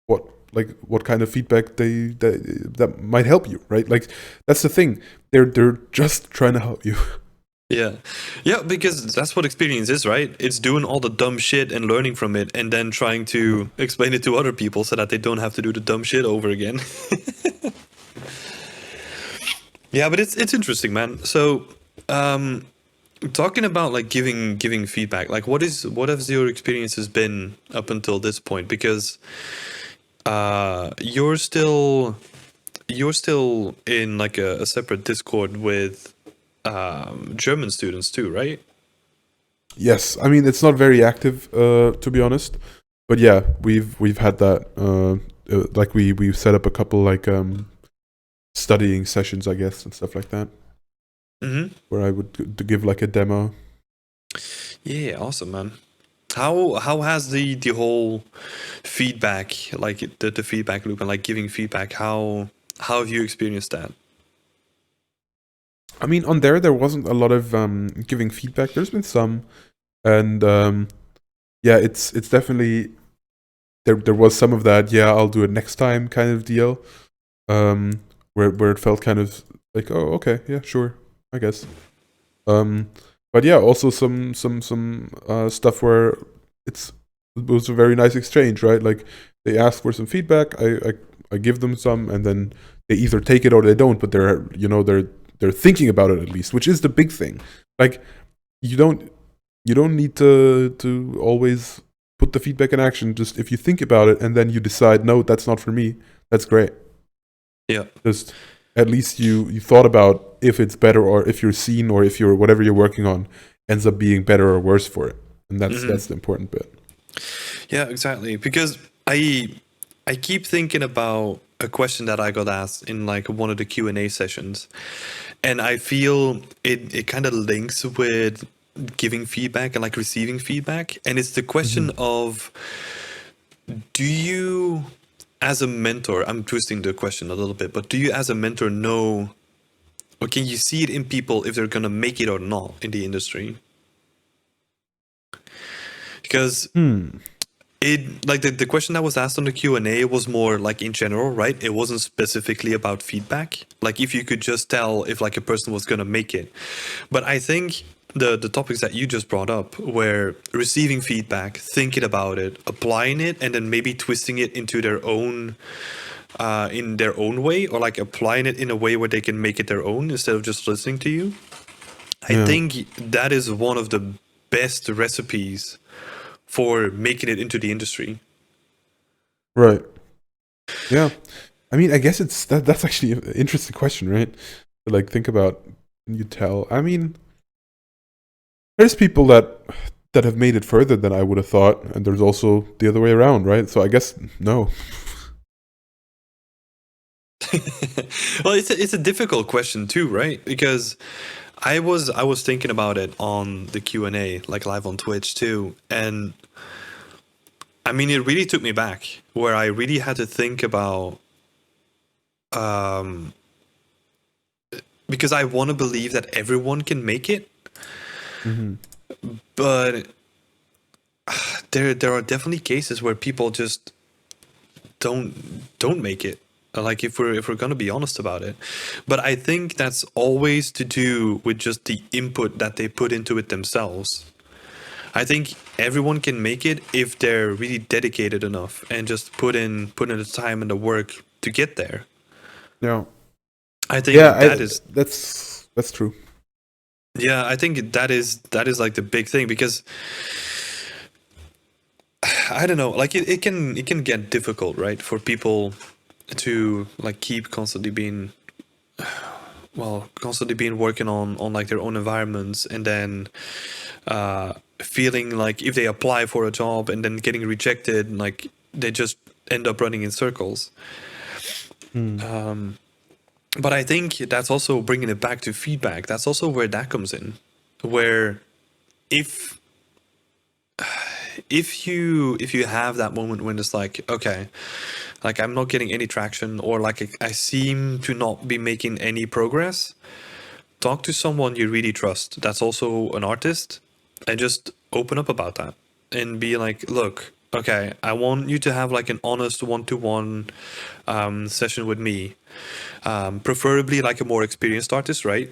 what, like, what kind of feedback that might help you, right? Like, that's the thing. They're just trying to help you. Yeah. Yeah, because that's what experience is, right? It's doing all the dumb shit and learning from it and then trying to explain it to other people so that they don't have to do the dumb shit over again. Yeah, but it's interesting, man. So, talking about like giving feedback, like what has your experiences been up until this point? Because you're still in like a separate Discord with German students too, right? Yes, I mean, it's not very active, to be honest, but yeah, we've had that. Like, we set up a couple, like, studying sessions, I guess, and stuff like that, Mm-hmm. where I would to give like a demo. Yeah, awesome, man. How has the whole feedback, like the feedback loop and like giving feedback, how have you experienced that? I mean, on there wasn't a lot of giving feedback. There's been some, and yeah, it's definitely there was some of that. Yeah, I'll do it next time kind of deal. Where it felt kind of like, oh, okay, yeah, sure, I guess. Um, but yeah, also some stuff where it was a very nice exchange, right? Like, they ask for some feedback, I give them some, and then they either take it or they don't. But they're thinking about it at least, which is the big thing. Like, you don't need to always put the feedback in action. Just if you think about it and then you decide, no, that's not for me, that's great. Yeah. Just at least you thought about if it's better, or if your scene, or if your whatever you're working on ends up being better or worse for it. And that's the important bit. Yeah, exactly. Because I keep thinking about a question that I got asked in like one of the Q&A sessions, and I feel it kind of links with giving feedback and like receiving feedback, and it's the question of, do you as a mentor, I'm twisting the question a little bit, but do you as a mentor know, or can you see it in people if they're gonna make it or not in the industry? Because it, like the question that was asked on the Q&A was more like in general, right? It wasn't specifically about feedback, like if you could just tell if like a person was gonna make it. But I think the topics that you just brought up, where receiving feedback, thinking about it, applying it, and then maybe twisting it into their own in their own way, or like applying it in a way where they can make it their own instead of just listening to you. I Yeah. think that is one of the best recipes for making it into the industry. Right. Yeah. I mean, I guess that's actually an interesting question, right? Like, think about, you tell. I mean, there's people that have made it further than I would have thought, and there's also the other way around, right? So I guess no. Well, it's a difficult question too, right? Because I was thinking about it on the Q&A, like live on Twitch too, and I mean, it really took me back, where I really had to think about, um, because I want to believe that everyone can make it, Hmm. but there are definitely cases where people just don't make it. Like, if we're gonna be honest about it, but I think that's always to do with just the input that they put into it themselves. I think everyone can make it if they're really dedicated enough and just put in the time and the work to get there. No. I Yeah, think that is that's true. Yeah, I think that is like the big thing, because I don't know, like it can get difficult, right, for people to like keep constantly being, constantly being working on like their own environments, and then feeling like if they apply for a job and then getting rejected, like they just end up running in circles. Mm. But I think that's also bringing it back to feedback. That's also where that comes in, where if if you have that moment when it's like, okay, like I'm not getting any traction, or like I seem to not be making any progress, talk to someone you really trust that's also an artist, and just open up about that and be like, look, okay, I want you to have like an honest one-to-one session with me, preferably like a more experienced artist, right?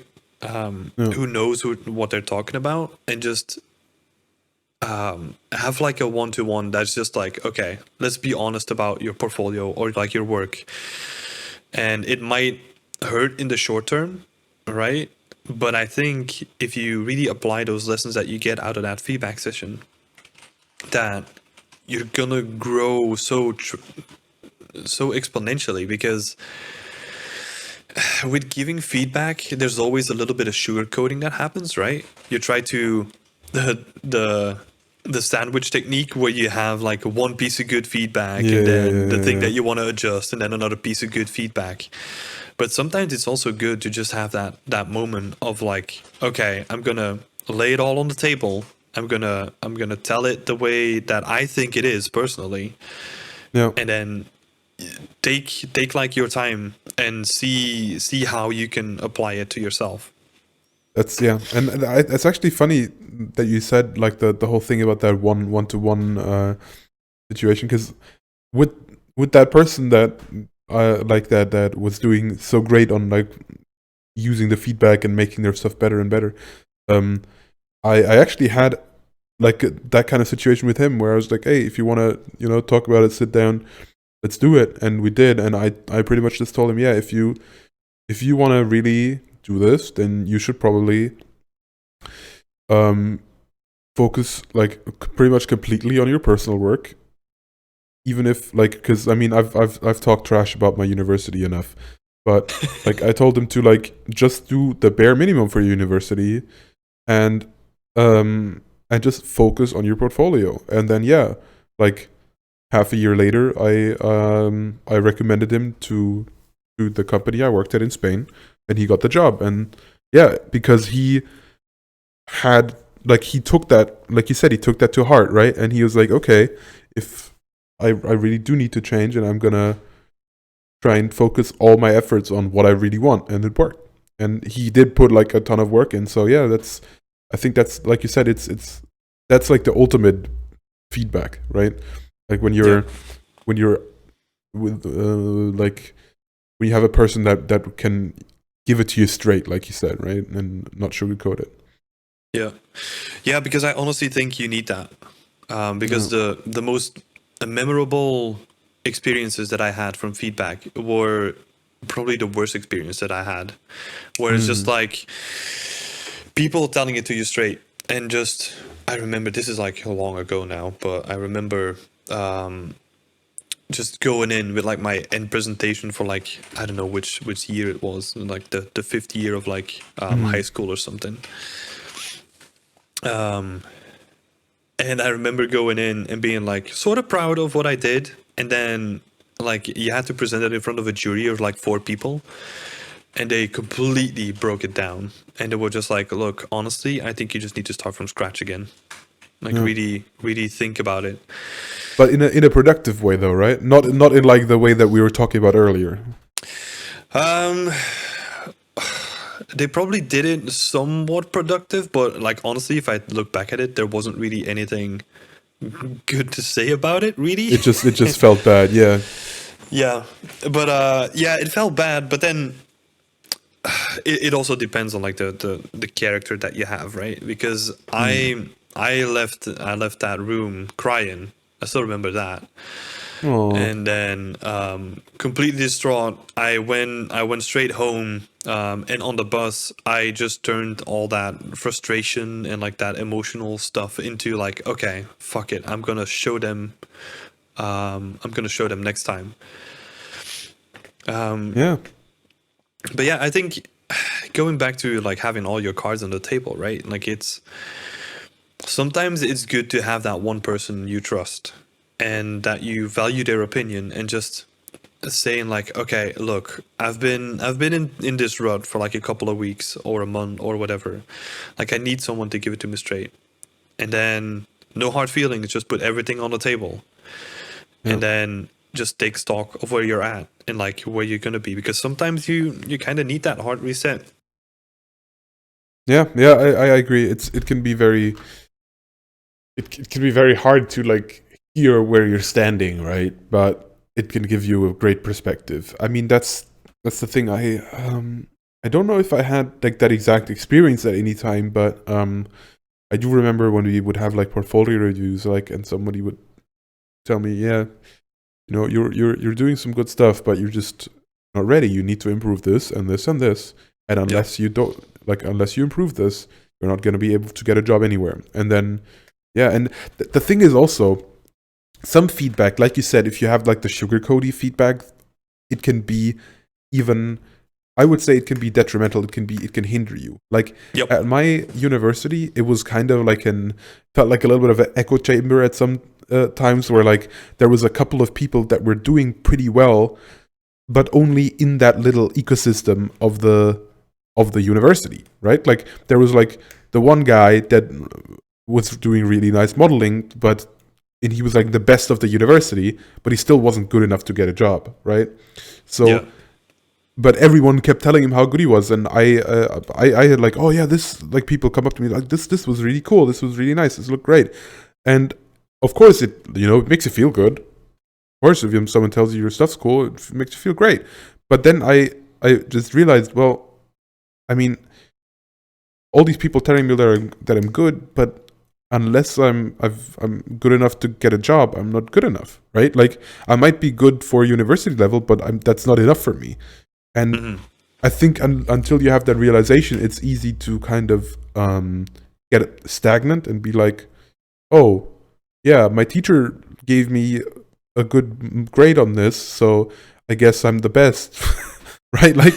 Yeah. Who knows what they're talking about, and just have like a one-to-one that's just like, okay, let's be honest about your portfolio or like your work. And it might hurt in the short term, right? But I think if you really apply those lessons that you get out of that feedback session, that you're gonna grow so exponentially, because with giving feedback, there's always a little bit of sugarcoating that happens, right? You try to the sandwich technique, where you have like one piece of good feedback, Yeah, and yeah, then the yeah, thing yeah. that you want to adjust, and then another piece of good feedback. But sometimes it's also good to just have that moment of like, okay, I'm gonna lay it all on the table. I'm gonna tell it the way that I think it is personally, Yeah. and then take like your time and see how you can apply it to yourself. That's yeah, and it's actually funny that you said like the whole thing about that one-to-one situation, because with that person that like that was doing so great on like using the feedback and making their stuff better and better. Um, I actually had like that kind of situation with him where I was like, hey, if you want to talk about it, sit down, let's do it, and we did, and I pretty much just told him, yeah, if you want to really do this, then you should probably um focus like pretty much completely on your personal work, even if like, because I mean I've talked trash about my university enough, but like I told him to like just do the bare minimum for your university, and um just focus on your portfolio, and then yeah, like half a year later I recommended him to the company I worked at in Spain, and he got the job. And yeah, because he had like he took that, like you said, he took that to heart, right? And he was like, okay, if I really do need to change, and I'm gonna try and focus all my efforts on what I really want, and it worked. And he did put like a ton of work in. So yeah, that's, I think that's, like you said, it's that's like the ultimate feedback, right? Like when Yeah, you're with like when you have a person that can give it to you straight, like you said, right, and not sugarcoat it. yeah, yeah. Because I honestly think you need that. Yeah. Because the most memorable experiences that I had from feedback were probably the worst experience that I had, where it's just Mm. like people telling it to you straight, and just I remember this is like long ago now, but I remember um, just going in with like my end presentation for like I don't know which year it was, like the fifth year of like high Hmm. school or something. And I remember going in and being like sort of proud of what I did, and then like you had to present it in front of a jury of like four people, and they completely broke it down, and they were just like, "Look, honestly, I think you just need to start from scratch again. Like Yeah. really think about it." But in a productive way though, right? Not in like the way that we were talking about earlier. Um, they probably did it somewhat productive, but like honestly, if I look back at it, there wasn't really anything good to say about it, really. It just felt bad. Yeah. Yeah, but yeah, it felt bad. But then it also depends on like the character that you have, right? Because Mm. I left that room crying. I still remember that. Oh. And then completely distraught, I went straight home, and on the bus I just turned all that frustration and like that emotional stuff into like, okay, fuck it, I'm gonna show them next time. Yeah. But yeah, I think going back to like having all your cards on the table, right? Like it's sometimes it's good to have that one person you trust and that you value their opinion, and just saying like, okay, look, I've been in this rut for like a couple of weeks or a month or whatever. Like I need someone to give it to me straight. And then no hard feelings, just put everything on the table. Yeah. And then just take stock of where you're at and like where you're gonna be. Because sometimes you kind of need that hard reset. Yeah. Yeah. I agree. It can be very it can be very hard to like hear where you're standing, right? But it can give you a great perspective. I mean, that's the thing. I don't know if I had like that exact experience at any time, but I do remember when we would have like portfolio reviews, like, and somebody would tell me, yeah, you're doing some good stuff, but you're just not ready. You need to improve this and this and this, and Yeah. unless you improve this, you're not going to be able to get a job anywhere. And then yeah, and the thing is also some feedback, like you said, if you have like the sugarcoaty feedback, it can be even. I would say it can be detrimental. It can hinder you. Like Yep. at my university, it was kind of like felt like a little bit of an echo chamber at some times where like there was a couple of people that were doing pretty well, but only in that little ecosystem of the university, right? Like there was like the one guy that was doing really nice modeling, but and he was like the best of the university, but he still wasn't good enough to get a job, right? Yeah. So, but everyone kept telling him how good he was, and I had like, oh yeah, this like people come up to me like this was really cool, this was really nice, this looked great, and of course it makes you feel good. Of course, if someone tells you your stuff's cool, it makes you feel great. But then I just realized, well, I mean, all these people telling me that I'm good, but unless I'm good enough to get a job, I'm not good enough, right? Like I might be good for university level, but that's not enough for me. And Hmm. I think until you have that realization, it's easy to kind of get stagnant and be like, oh, yeah, my teacher gave me a good grade on this, so I guess I'm the best, right? Like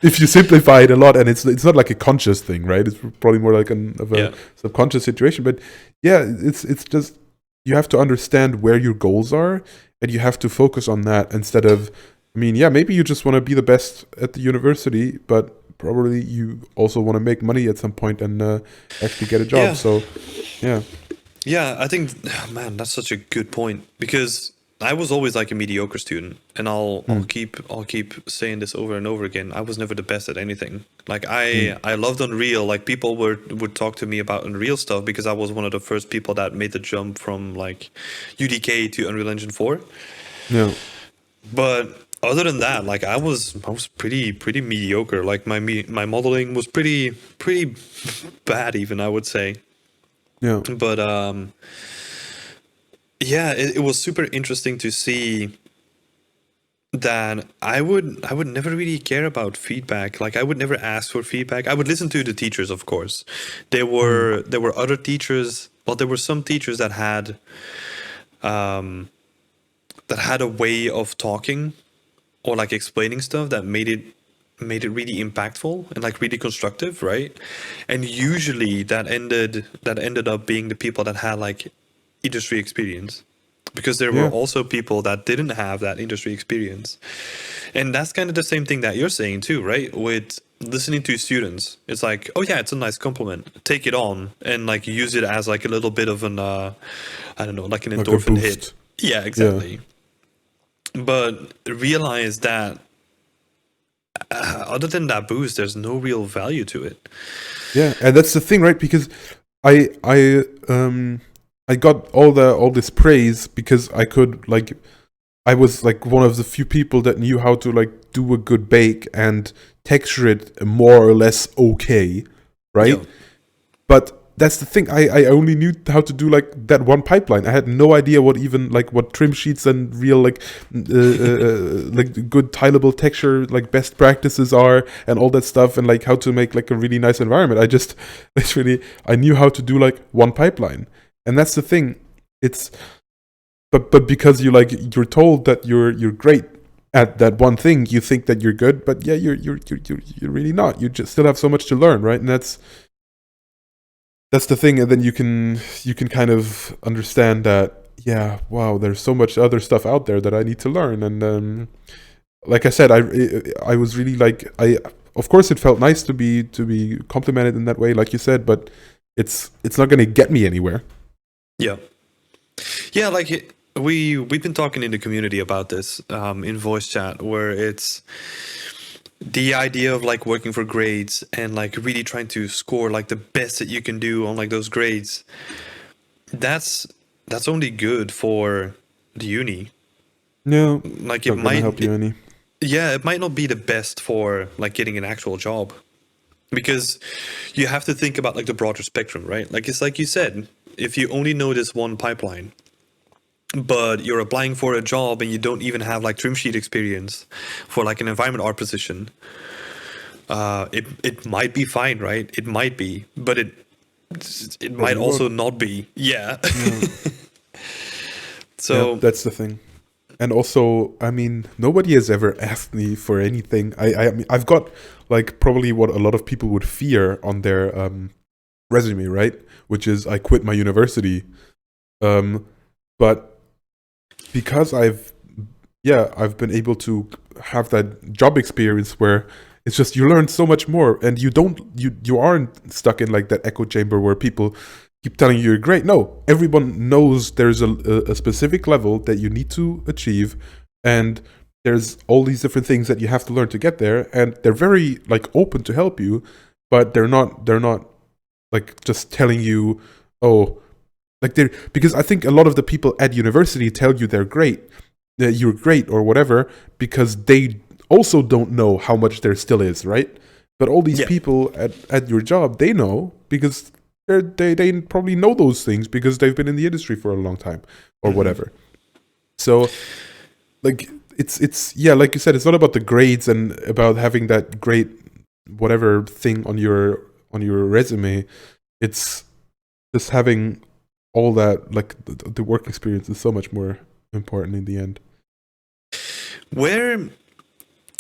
if you simplify it a lot, and it's not like a conscious thing, right? It's probably more like a Yeah. subconscious situation. But yeah, it's just you have to understand where your goals are, and you have to focus on that instead of. I mean, yeah, maybe you just want to be the best at the university, but probably you also want to make money at some point and actually get a job. Yeah. So yeah, Yeah, I think, man, that's such a good point because I was always like a mediocre student, and mm, I'll keep saying this over and over again. I was never the best at anything. Like mm, I loved Unreal. Like people would talk to me about Unreal stuff because I was one of the first people that made the jump from like UDK to Unreal Engine 4. yeah, But other than that, like I was pretty mediocre. Like my modeling was pretty bad even, I would say. yeah, But yeah, it was super interesting to see then I would never really care about feedback. Like I would never ask for feedback. I would listen to the teachers, of course. Mm. There were other teachers, but there were some teachers um that had a way of talking or like explaining stuff that made it really impactful and like really constructive, right? And usually that ended up being the people that had like industry experience, because there were Yeah. also people that didn't have that industry experience. And that's kind of the same thing that you're saying too, right? With listening to students, it's like, oh yeah, it's a nice compliment, take it on and like use it as like a little bit of an I don't know, like an Like a endorphin hit. boost. Yeah, Yeah. exactly. But realize that other than that boost, there's no real value to it. Yeah, and that's the thing, right? Because I I um I got all this praise because I could like I was like one of the few people that knew how to like do a good bake and texture it more or less okay, right? Yeah, But that's the thing. I only knew how to do like that one pipeline. I had no idea what even like what trim sheets and real like good tileable texture like best practices are and all that stuff and like how to make like a really nice environment. I just literally I knew how to do like one pipeline, and that's the thing. It's but because you like you're told that you're great at that one thing, you think that you're good, but yeah, you're really not. You just still have so much to learn, right? And that's the thing, and then you can kind of understand that yeah, wow, there's so much other stuff out there that I need to learn. And like I said, I was really like I of course it felt nice to be complimented in that way, like you said, but it's not going to get me anywhere. yeah, yeah. Like we've been talking in the community about this in voice chat, where it's the idea of like working for grades and like really trying to score like the best that you can do on like those grades. That's that's only good for the uni. No, Like it's not going to help you any. yeah, it might not be the best for like getting an actual job, because you have to think about like the broader spectrum, right? Like it's like you said, if you only know this one pipeline, but you're applying for a job and you don't even have like trim sheet experience for like an environment art position, it might be fine, right? It might be, but it might Probably also won't. not be. Yeah. Yeah. Yeah, So that's the thing. And also, I mean, nobody has ever asked me for anything. I mean, I've got like probably what a lot of people would fear on their resume, right? Which is I quit my university. Um, but because I've been able to have that job experience where it's just you learn so much more, and you aren't stuck in like that echo chamber where people keep telling you you're great. No, everyone knows there's a specific level that you need to achieve, and there's all these different things that you have to learn to get there, and they're very like open to help you, but they're not like just telling you, oh, like they're because I think a lot of the people at university tell you they're great, that you're great or whatever, because they also don't know how much there still is, right? But all these yeah. people at your job, they know because they probably know those things because they've been in the industry for a long time or Hmm. whatever. So like it's yeah, like you said, it's not about the grades and about having that great whatever thing on your resume. It's just having all that like the work experience is so much more important in the end. Where,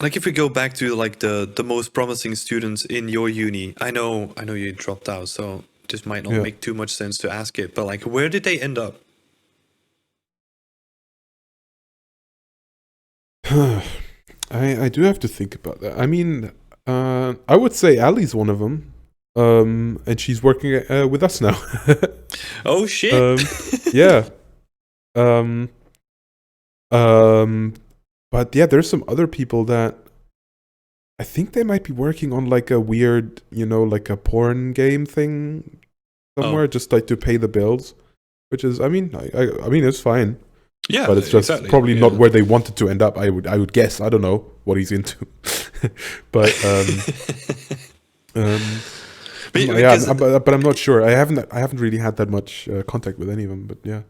like, if we go back to like the most promising students in your uni, I know you dropped out, so this might not Yeah. make too much sense to ask it, but like, where did they end up? I do have to think about that. I mean, I would say Ali's one of them, and she's working with us now. Oh shit! um, yeah. Um, um, but yeah, there's some other people that I think they might be working on like a weird, like a porn game thing Oh somewhere, just like to pay the bills. Which is, I mean, I mean, it's fine, yeah, but it's just exactly. probably not Yeah. where they wanted to end up. I would guess. I don't know what he's into, but um, yeah, Because but I'm not sure. I haven't really had that much contact with any of them. But yeah,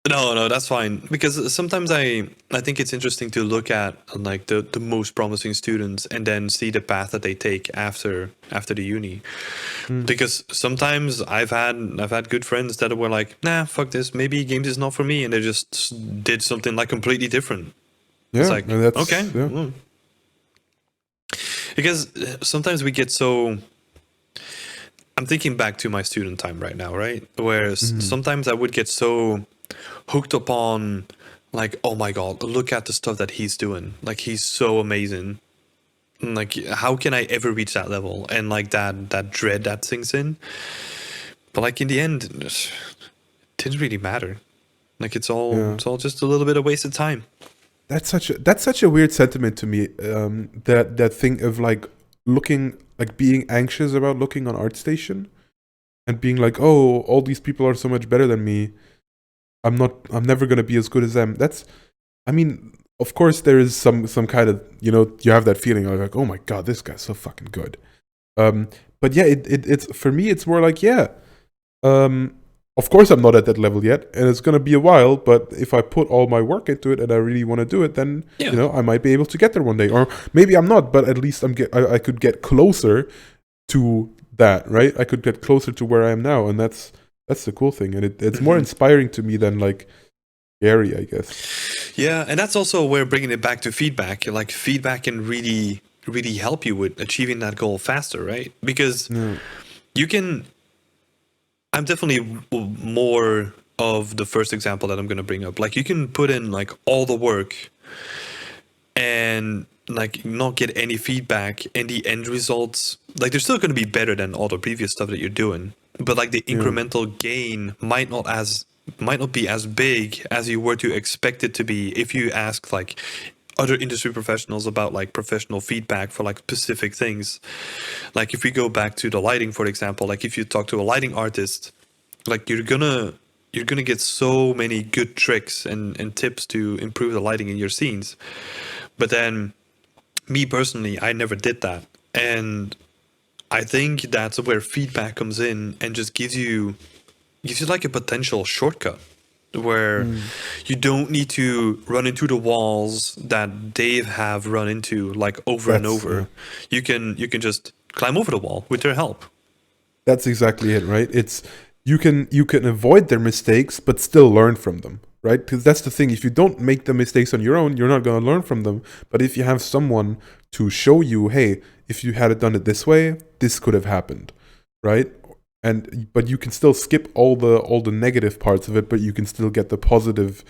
No, that's fine. Because sometimes I think it's interesting to look at like the most promising students and then see the path that they take after the uni. Mm. Because sometimes I've had good friends that were like, nah, fuck this, maybe games is not for me, and they just did something like completely different. It's Yeah, like, and okay, that's yeah. because sometimes we get so. I'm thinking back to my student time right now, right? Where Mm. sometimes I would get so hooked upon, like, oh my god, look at the stuff that he's doing. Like, he's so amazing. And, like, how can I ever reach that level? And like that dread that sinks in. But like in the end, it didn't really matter. Like Yeah. it's all just a little bit of wasted time. That's such a weird sentiment to me. That thing of like looking, like being anxious about looking on ArtStation and being like, oh, all these people are so much better than me. I'm never gonna be as good as them. I mean, of course there is some kind of, you have that feeling of like, oh my god, this guy's so fucking good. Um, but yeah, it's for me, it's more like, yeah. Um, of course, I'm not at that level yet, and it's gonna be a while. But if I put all my work into it and I really want to do it, then Yeah. I might be able to get there one day, or maybe I'm not. But at least I could get closer to that, right? I could get closer to where I am now, and that's the cool thing, and it's more Hmm. inspiring to me than like scary, I guess. Yeah, and that's also where bringing it back to feedback. Like feedback can really help you with achieving that goal faster, right? Because Yeah, you can. I'm definitely more of the first example that I'm going to bring up. Like you can put in like all the work and like not get any feedback, and the end results like they're still going to be better than all the previous stuff that you're doing, but like the yeah, incremental gain might not be as big as you were to expect it to be if you ask like other industry professionals about like professional feedback for like specific things. Like if we go back to the lighting, for example, like if you talk to a lighting artist, like you're gonna get so many good tricks and tips to improve the lighting in your scenes. But then me personally, I never did that. And I think that's where feedback comes in and just gives you like a potential shortcut where mm, you don't need to run into the walls that they have run into like over and that's yeah. over. You can just climb over the wall with their help. That's exactly it, right? It's you can avoid their mistakes, but still learn from them, right? Because that's the thing. If you don't make the mistakes on your own, you're not going to learn from them. But if you have someone to show you, hey, if you had it done it this way, this could have happened, right? And but you can still skip all the negative parts of it, but you can still get the positive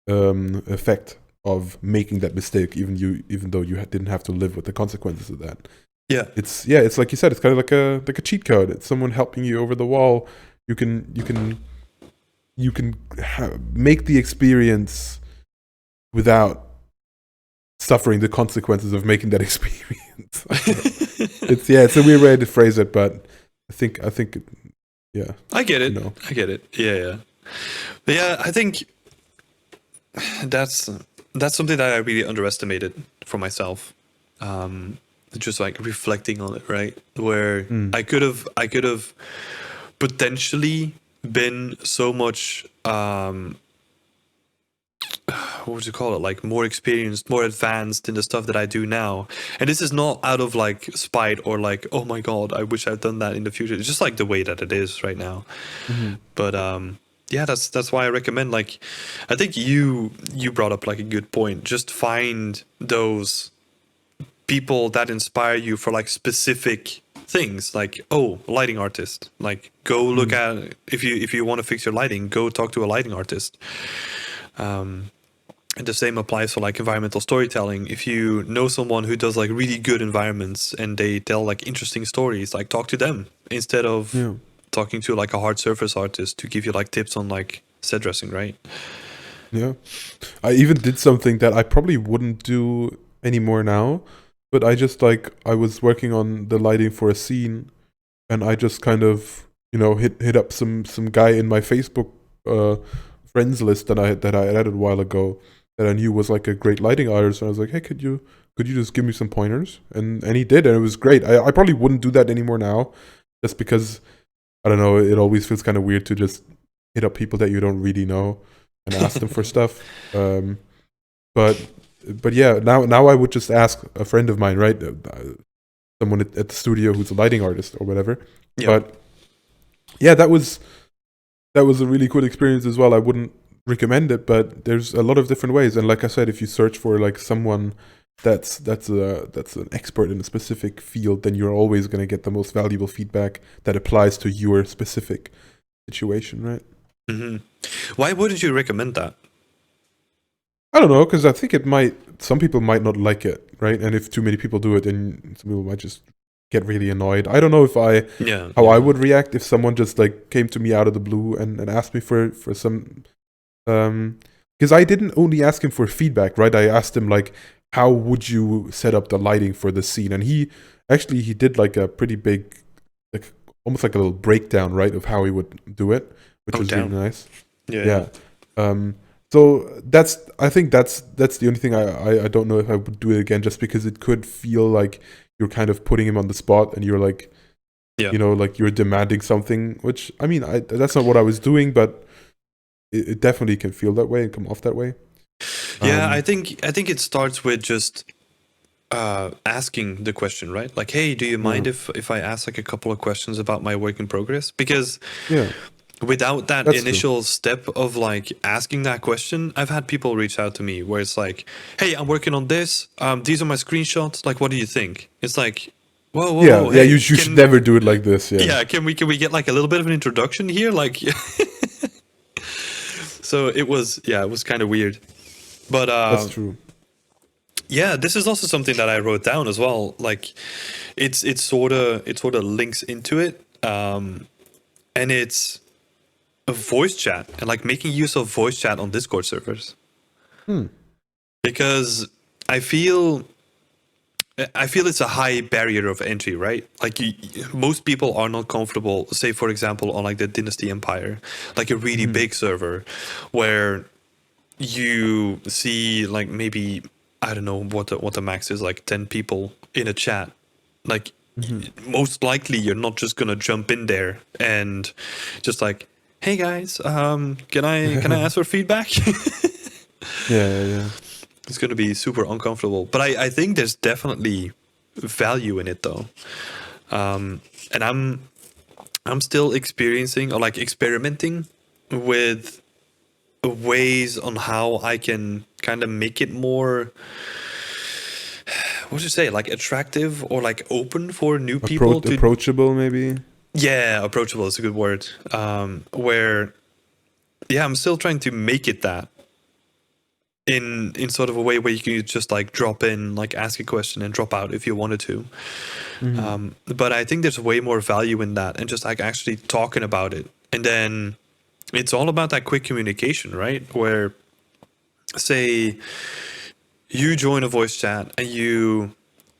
effect of making that mistake, even though you didn't have to live with the consequences of that. Yeah. It's like you said, it's kind of like a cheat code. It's someone helping you over the wall. You can make the experience without suffering the consequences of making that experience. It's a weird way to phrase it, but I think yeah, I get you it. know. I get it. Yeah, yeah. But yeah, I think that's that's something that I really underestimated for myself. Um, just like reflecting on it, right? Where Mm, I could have potentially been so much what would you call it, like more experienced, more advanced in the stuff that I do now. And this is not out of like spite or like, oh my god, I wish I'd done that in the future. It's just like the way that it is right now. mhm. But yeah, that's why I recommend, like, I think you brought up like a good point. Just find those people that inspire you for like specific things, like, oh, lighting artist, like go look Mm. at, if you want to fix your lighting, go talk to a lighting artist. And the same applies for like environmental storytelling. If you know someone who does like really good environments and they tell like interesting stories, like talk to them instead of Yeah. talking to like a hard surface artist to give you like tips on like set dressing, right? Yeah. I even did something that I probably wouldn't do anymore now, but I was working on the lighting for a scene, and I just kind of hit up some guy in my Facebook uh, friends list that I added a while ago that I knew was like a great lighting artist, and I was like, hey, could you just give me some pointers? And he did, and it was great. I probably wouldn't do that anymore now, just because I don't know. It always feels kind of weird to just hit up people that you don't really know. and ask them for stuff. But yeah, now I would just ask a friend of mine, right? Someone at the studio who's a lighting artist or whatever. Yeah. But yeah, that was a really cool experience as well. I wouldn't recommend it, but there's a lot of different ways. And like I said, if you search for like someone that's an expert in a specific field, then you're always going to get the most valuable feedback that applies to your specific situation, right? Mm-hmm. Why wouldn't you recommend that? I don't know, because I think some people might not like it, right? And if too many people do it, then some people might just get really annoyed. I don't know if how I would react if someone just like came to me out of the blue and asked me for some, because I didn't only ask him for feedback, right? I asked him like, how would you set up the lighting for the scene? And he did like a pretty big, like almost like a little breakdown, right, of how he would do it, which was really nice. Yeah. So I think that's the only thing I don't know if I would do it again, just because it could feel like you're kind of putting him on the spot and you're like, like you're demanding something, which I mean, that's not what I was doing, but it definitely can feel that way and come off that way. Yeah, I think it starts with just asking the question, right? Like, hey, do you mind if I ask like a couple of questions about my work in progress? Because without that initial step of like asking that question, I've had people reach out to me where it's like, hey, I'm working on this. These are my screenshots. Like, what do you think? It's like, whoa. Hey, you should never do it like this. Yeah. Can we get like a little bit of an introduction here? Like, so it was kind of weird, but that's true. Yeah, this is also something that I wrote down as well. Like, it sort of links into it, and it's a voice chat and like making use of voice chat on Discord servers. Because I feel it's a high barrier of entry, right? Like most people are not comfortable, say for example, on like the Dynasty Empire, like a really big server where you see like maybe, I don't know what the max is, like 10 people in a chat. Like most likely you're not just gonna jump in there and just like, hey guys, can I ask for feedback? Yeah. It's gonna be super uncomfortable. But I think there's definitely value in it though. And I'm still experiencing or like experimenting with ways on how I can kind of make it more, what should you say, like attractive or like open for new people to approachable, maybe. Yeah, approachable is a good word. Where I'm still trying to make it that in sort of a way where you can just like drop in, like ask a question and drop out if you wanted to. But I think there's way more value in that and just like actually talking about it. And then it's all about that quick communication, right? Where say you join a voice chat and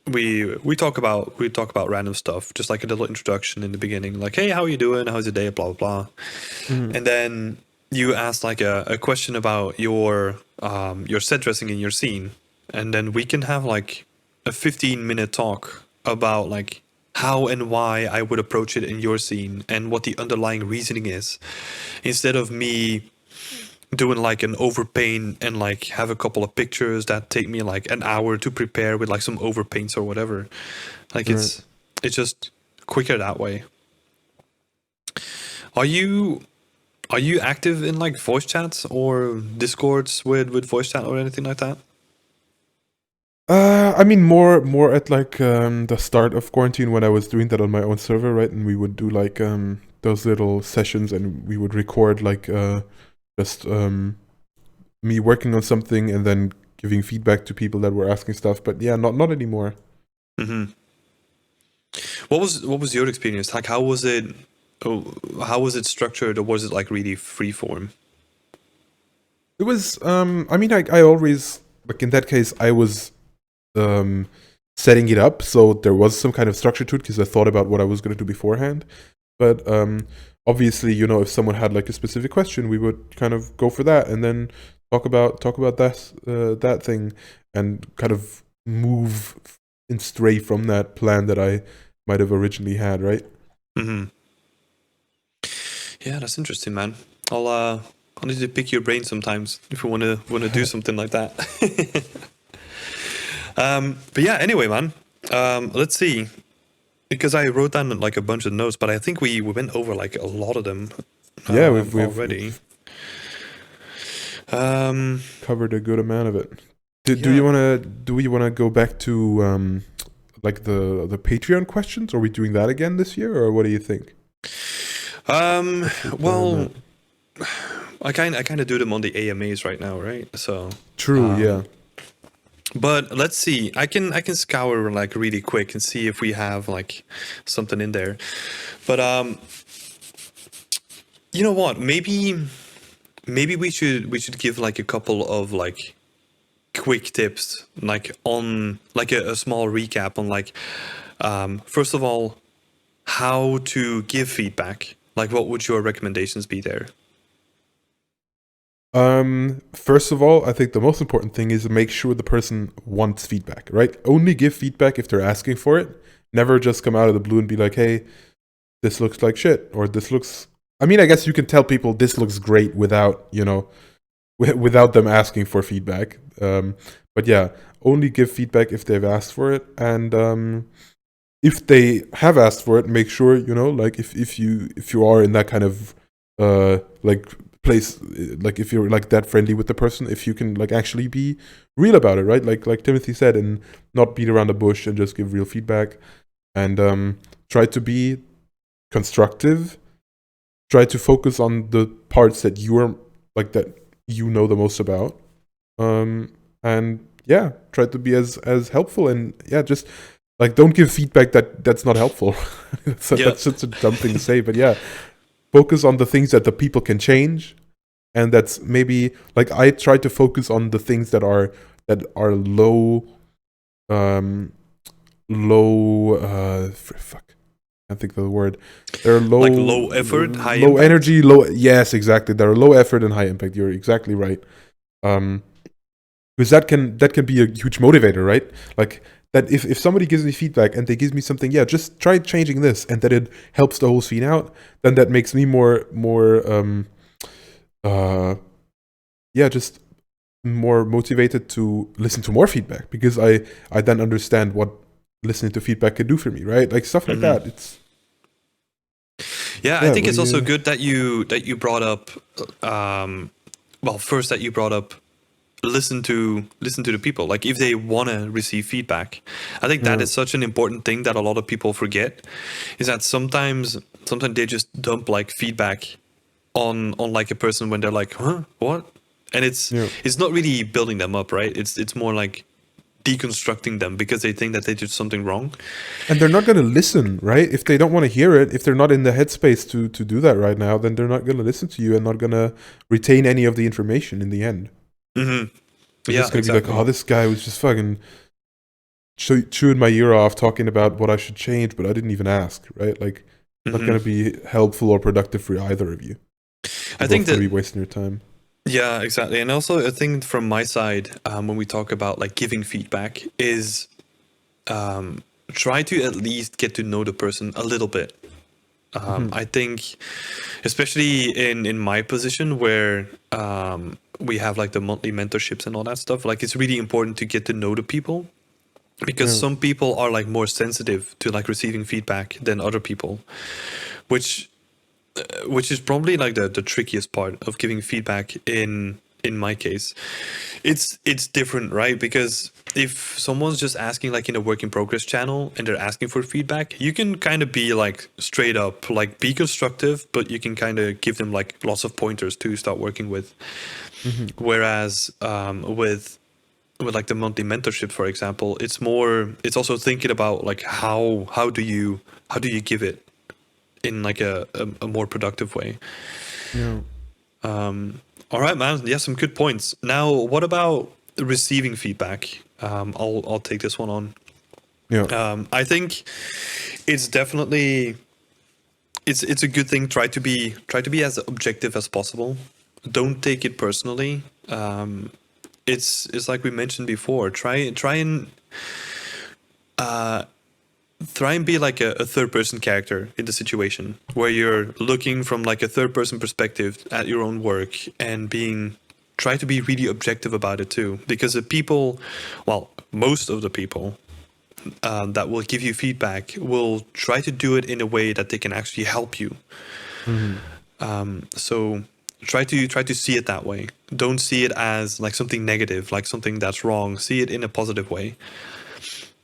we talk about random stuff, just like a little introduction in the beginning, like, hey, how are you doing? How's your day? Blah blah blah. And then you ask like a question about your set dressing in your scene, and then we can have like a 15-minute talk about like how and why I would approach it in your scene and what the underlying reasoning is, instead of me doing like an overpaint and like have a couple of pictures that take me like an hour to prepare with like some overpaints or whatever. Like it's just quicker that way. Are you active in like voice chats or discords with voice chat or anything like that? I mean, more at like the start of quarantine when I was doing that on my own server, right? And we would do like those little sessions, and we would record like just me working on something and then giving feedback to people that were asking stuff. But yeah, not anymore. What was your experience? Like, how was it? How was it structured, or was it like really free form? It was. I mean, I always, like in that case, I was setting it up, so there was some kind of structure to it because I thought about what I was going to do beforehand. But obviously, if someone had like a specific question, we would kind of go for that and then talk about that thing and kind of move and stray from that plan that I might have originally had, right? Yeah, that's interesting, man. I'll need to pick your brain sometimes if we want to do something like that. But yeah, anyway, man. Let's see. Because I wrote down like a bunch of notes, but I think we went over like a lot of them Yeah, already. we've covered a good amount of it. Do we wanna go back to like the Patreon questions? Are we doing that again this year, or what do you think? Well, I kind of do them on the AMAs right now, right? So true, yeah. But let's see. I can scour like really quick and see if we have like something in there. But you know what? Maybe we should give like a couple of like quick tips, like on like a small recap on like first of all, how to give feedback. Like, what would your recommendations be there? First of all, I think the most important thing is to make sure the person wants feedback, right? Only give feedback if they're asking for it. Never just come out of the blue and be like, hey, this looks like shit, or this looks. I mean, I guess you can tell people this looks great without, without them asking for feedback. But yeah, only give feedback if they've asked for it, and if they have asked for it, make sure like if you are in that kind of like place, like if you're like that friendly with the person, if you can like actually be real about it, right? Like Timothy said, and not beat around the bush and just give real feedback, and try to be constructive. Try to focus on the parts that you're like that you know the most about, and yeah, try to be as helpful, and yeah, just like don't give feedback that's not helpful. That's such a dumb thing to say, but yeah, focus on the things that the people can change, and that's maybe like I try to focus on the things that are low, fuck, I can't think of the word. They're low, Like low effort, high low impact? energy, low. Yes, exactly. They're low effort and high impact. You're exactly right. Because that can be a huge motivator, right? Like that if somebody gives me feedback and they give me something, yeah, just try changing this, and that it helps the whole scene out, then that makes me just more motivated to listen to more feedback, because I then understand what listening to feedback can do for me, right? Like stuff like that. It's I think it's also good that you brought up well, first that you brought up listen to the people, like if they want to receive feedback. I think that is such an important thing that a lot of people forget, is that sometimes they just dump like feedback on like a person when they're like, huh, what? And it's not really building them up, right? It's more like deconstructing them because they think that they did something wrong, and they're not going to listen, right? If they don't want to hear it, if they're not in the headspace to do that right now, then they're not going to listen to you and not going to retain any of the information in the end. Mm-hmm. They're just going to be like, oh, this guy was just fucking chewing my ear off talking about what I should change, but I didn't even ask, right? Like, not going to be helpful or productive for either of you. I think that be wasting your time. Yeah, exactly. And also, I think from my side, when we talk about like giving feedback, is try to at least get to know the person a little bit. I think, especially in my position where we have like the monthly mentorships and all that stuff, like it's really important to get to know the people, because some people are like more sensitive to like receiving feedback than other people, which is probably like the trickiest part of giving feedback in my case. It's different, right? Because if someone's just asking like in a work in progress channel and they're asking for feedback, you can kind of be like straight up, like be constructive, but you can kind of give them like lots of pointers to start working with. Whereas with like the monthly mentorship, for example, it's also thinking about like how do you give it in like a more productive way. All right, man. Yeah, some good points. Now, what about receiving feedback? I'll take this one on. I think it's definitely it's a good thing. Try to be as objective as possible. Don't take it personally. It's like we mentioned before. Try and try and be like a third person character in the situation, where you're looking from like a third person perspective at your own work and try to be really objective about it too, because the people, well, most of the people that will give you feedback will try to do it in a way that they can actually help you. So try to see it that way. Don't see it as like something negative, like something that's wrong. See it in a positive way.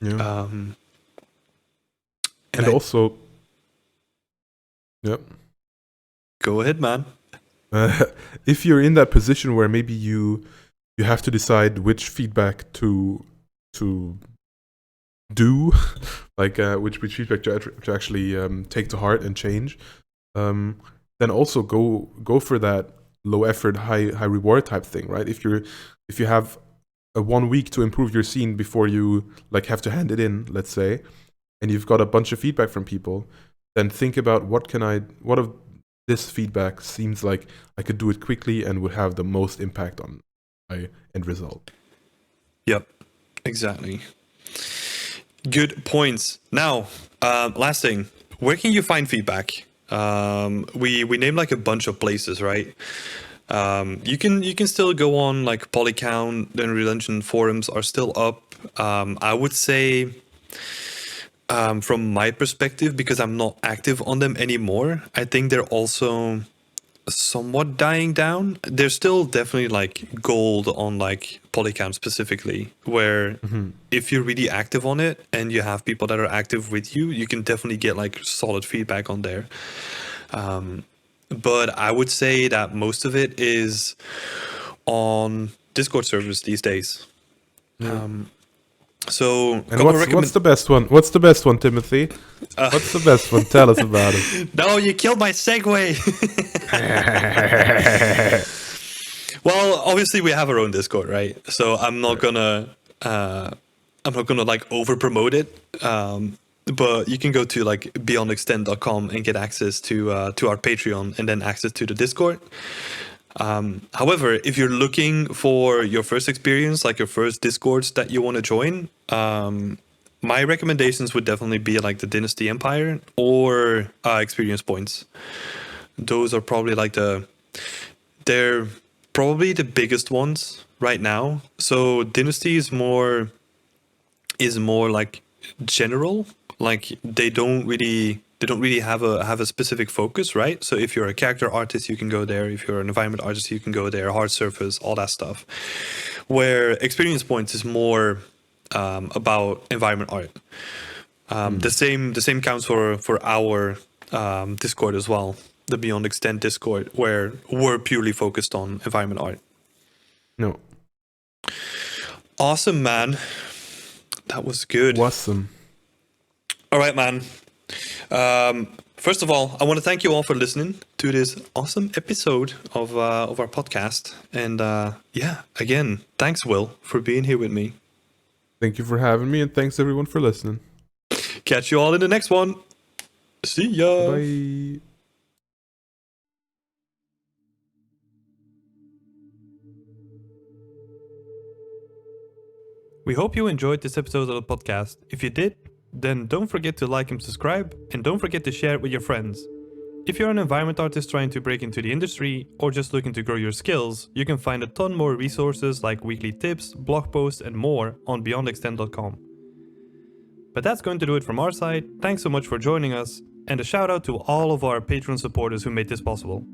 Yeah. And also, yep. Go ahead, man. If you're in that position where maybe you have to decide which feedback to do, like which feedback to actually take to heart and change, then also go for that low effort, high reward type thing, right? If you have a 1 week to improve your scene before you like have to hand it in, let's say, and you've got a bunch of feedback from people, then think about what of this feedback seems like I could do it quickly and would have the most impact on my end result. Yep, exactly. Good points. Now, last thing, where can you find feedback? We named like a bunch of places, right? You can still go on like Polycount, the Unreal Engine forums are still up. I would say, from my perspective, because I'm not active on them anymore, I think they're also somewhat dying down. There's still definitely like gold on like Polycount specifically, where if you're really active on it and you have people that are active with you, you can definitely get like solid feedback on there. But I would say that most of it is on Discord servers these days. So, and what's the best one? What's the best one, Timothy? What's the best one? Tell us about it. No, you killed my segue. Well, obviously we have our own Discord, right? So I'm not gonna like over promote it. But you can go to like beyondextend.com and get access to our Patreon and then access to the Discord. However, if you're looking for your first experience, like your first Discords that you want to join, my recommendations would definitely be like the Dynasty Empire or Experience Points. Those are probably like they're probably the biggest ones right now. So Dynasty is more like general. Like they don't really have a specific focus, right? So if you're a character artist, you can go there. If you're an environment artist, you can go there. Hard surface, all that stuff. Where Experience Points is more about environment art. The same counts for our Discord as well, the Beyond Extend Discord, where we're purely focused on environment art. No. Awesome, man. That was good. Awesome. All right, man. First of all, I want to thank you all for listening to this awesome episode of our podcast. And yeah, again, thanks, Will, for being here with me. Thank you for having me, and thanks everyone for listening. Catch you all in the next one. See ya. Bye. We hope you enjoyed this episode of the podcast. If you did, then don't forget to like and subscribe, and don't forget to share it with your friends. If you're an environment artist trying to break into the industry, or just looking to grow your skills, you can find a ton more resources like weekly tips, blog posts, and more on beyondextend.com. But that's going to do it from our side. Thanks so much for joining us, and a shout out to all of our Patreon supporters who made this possible.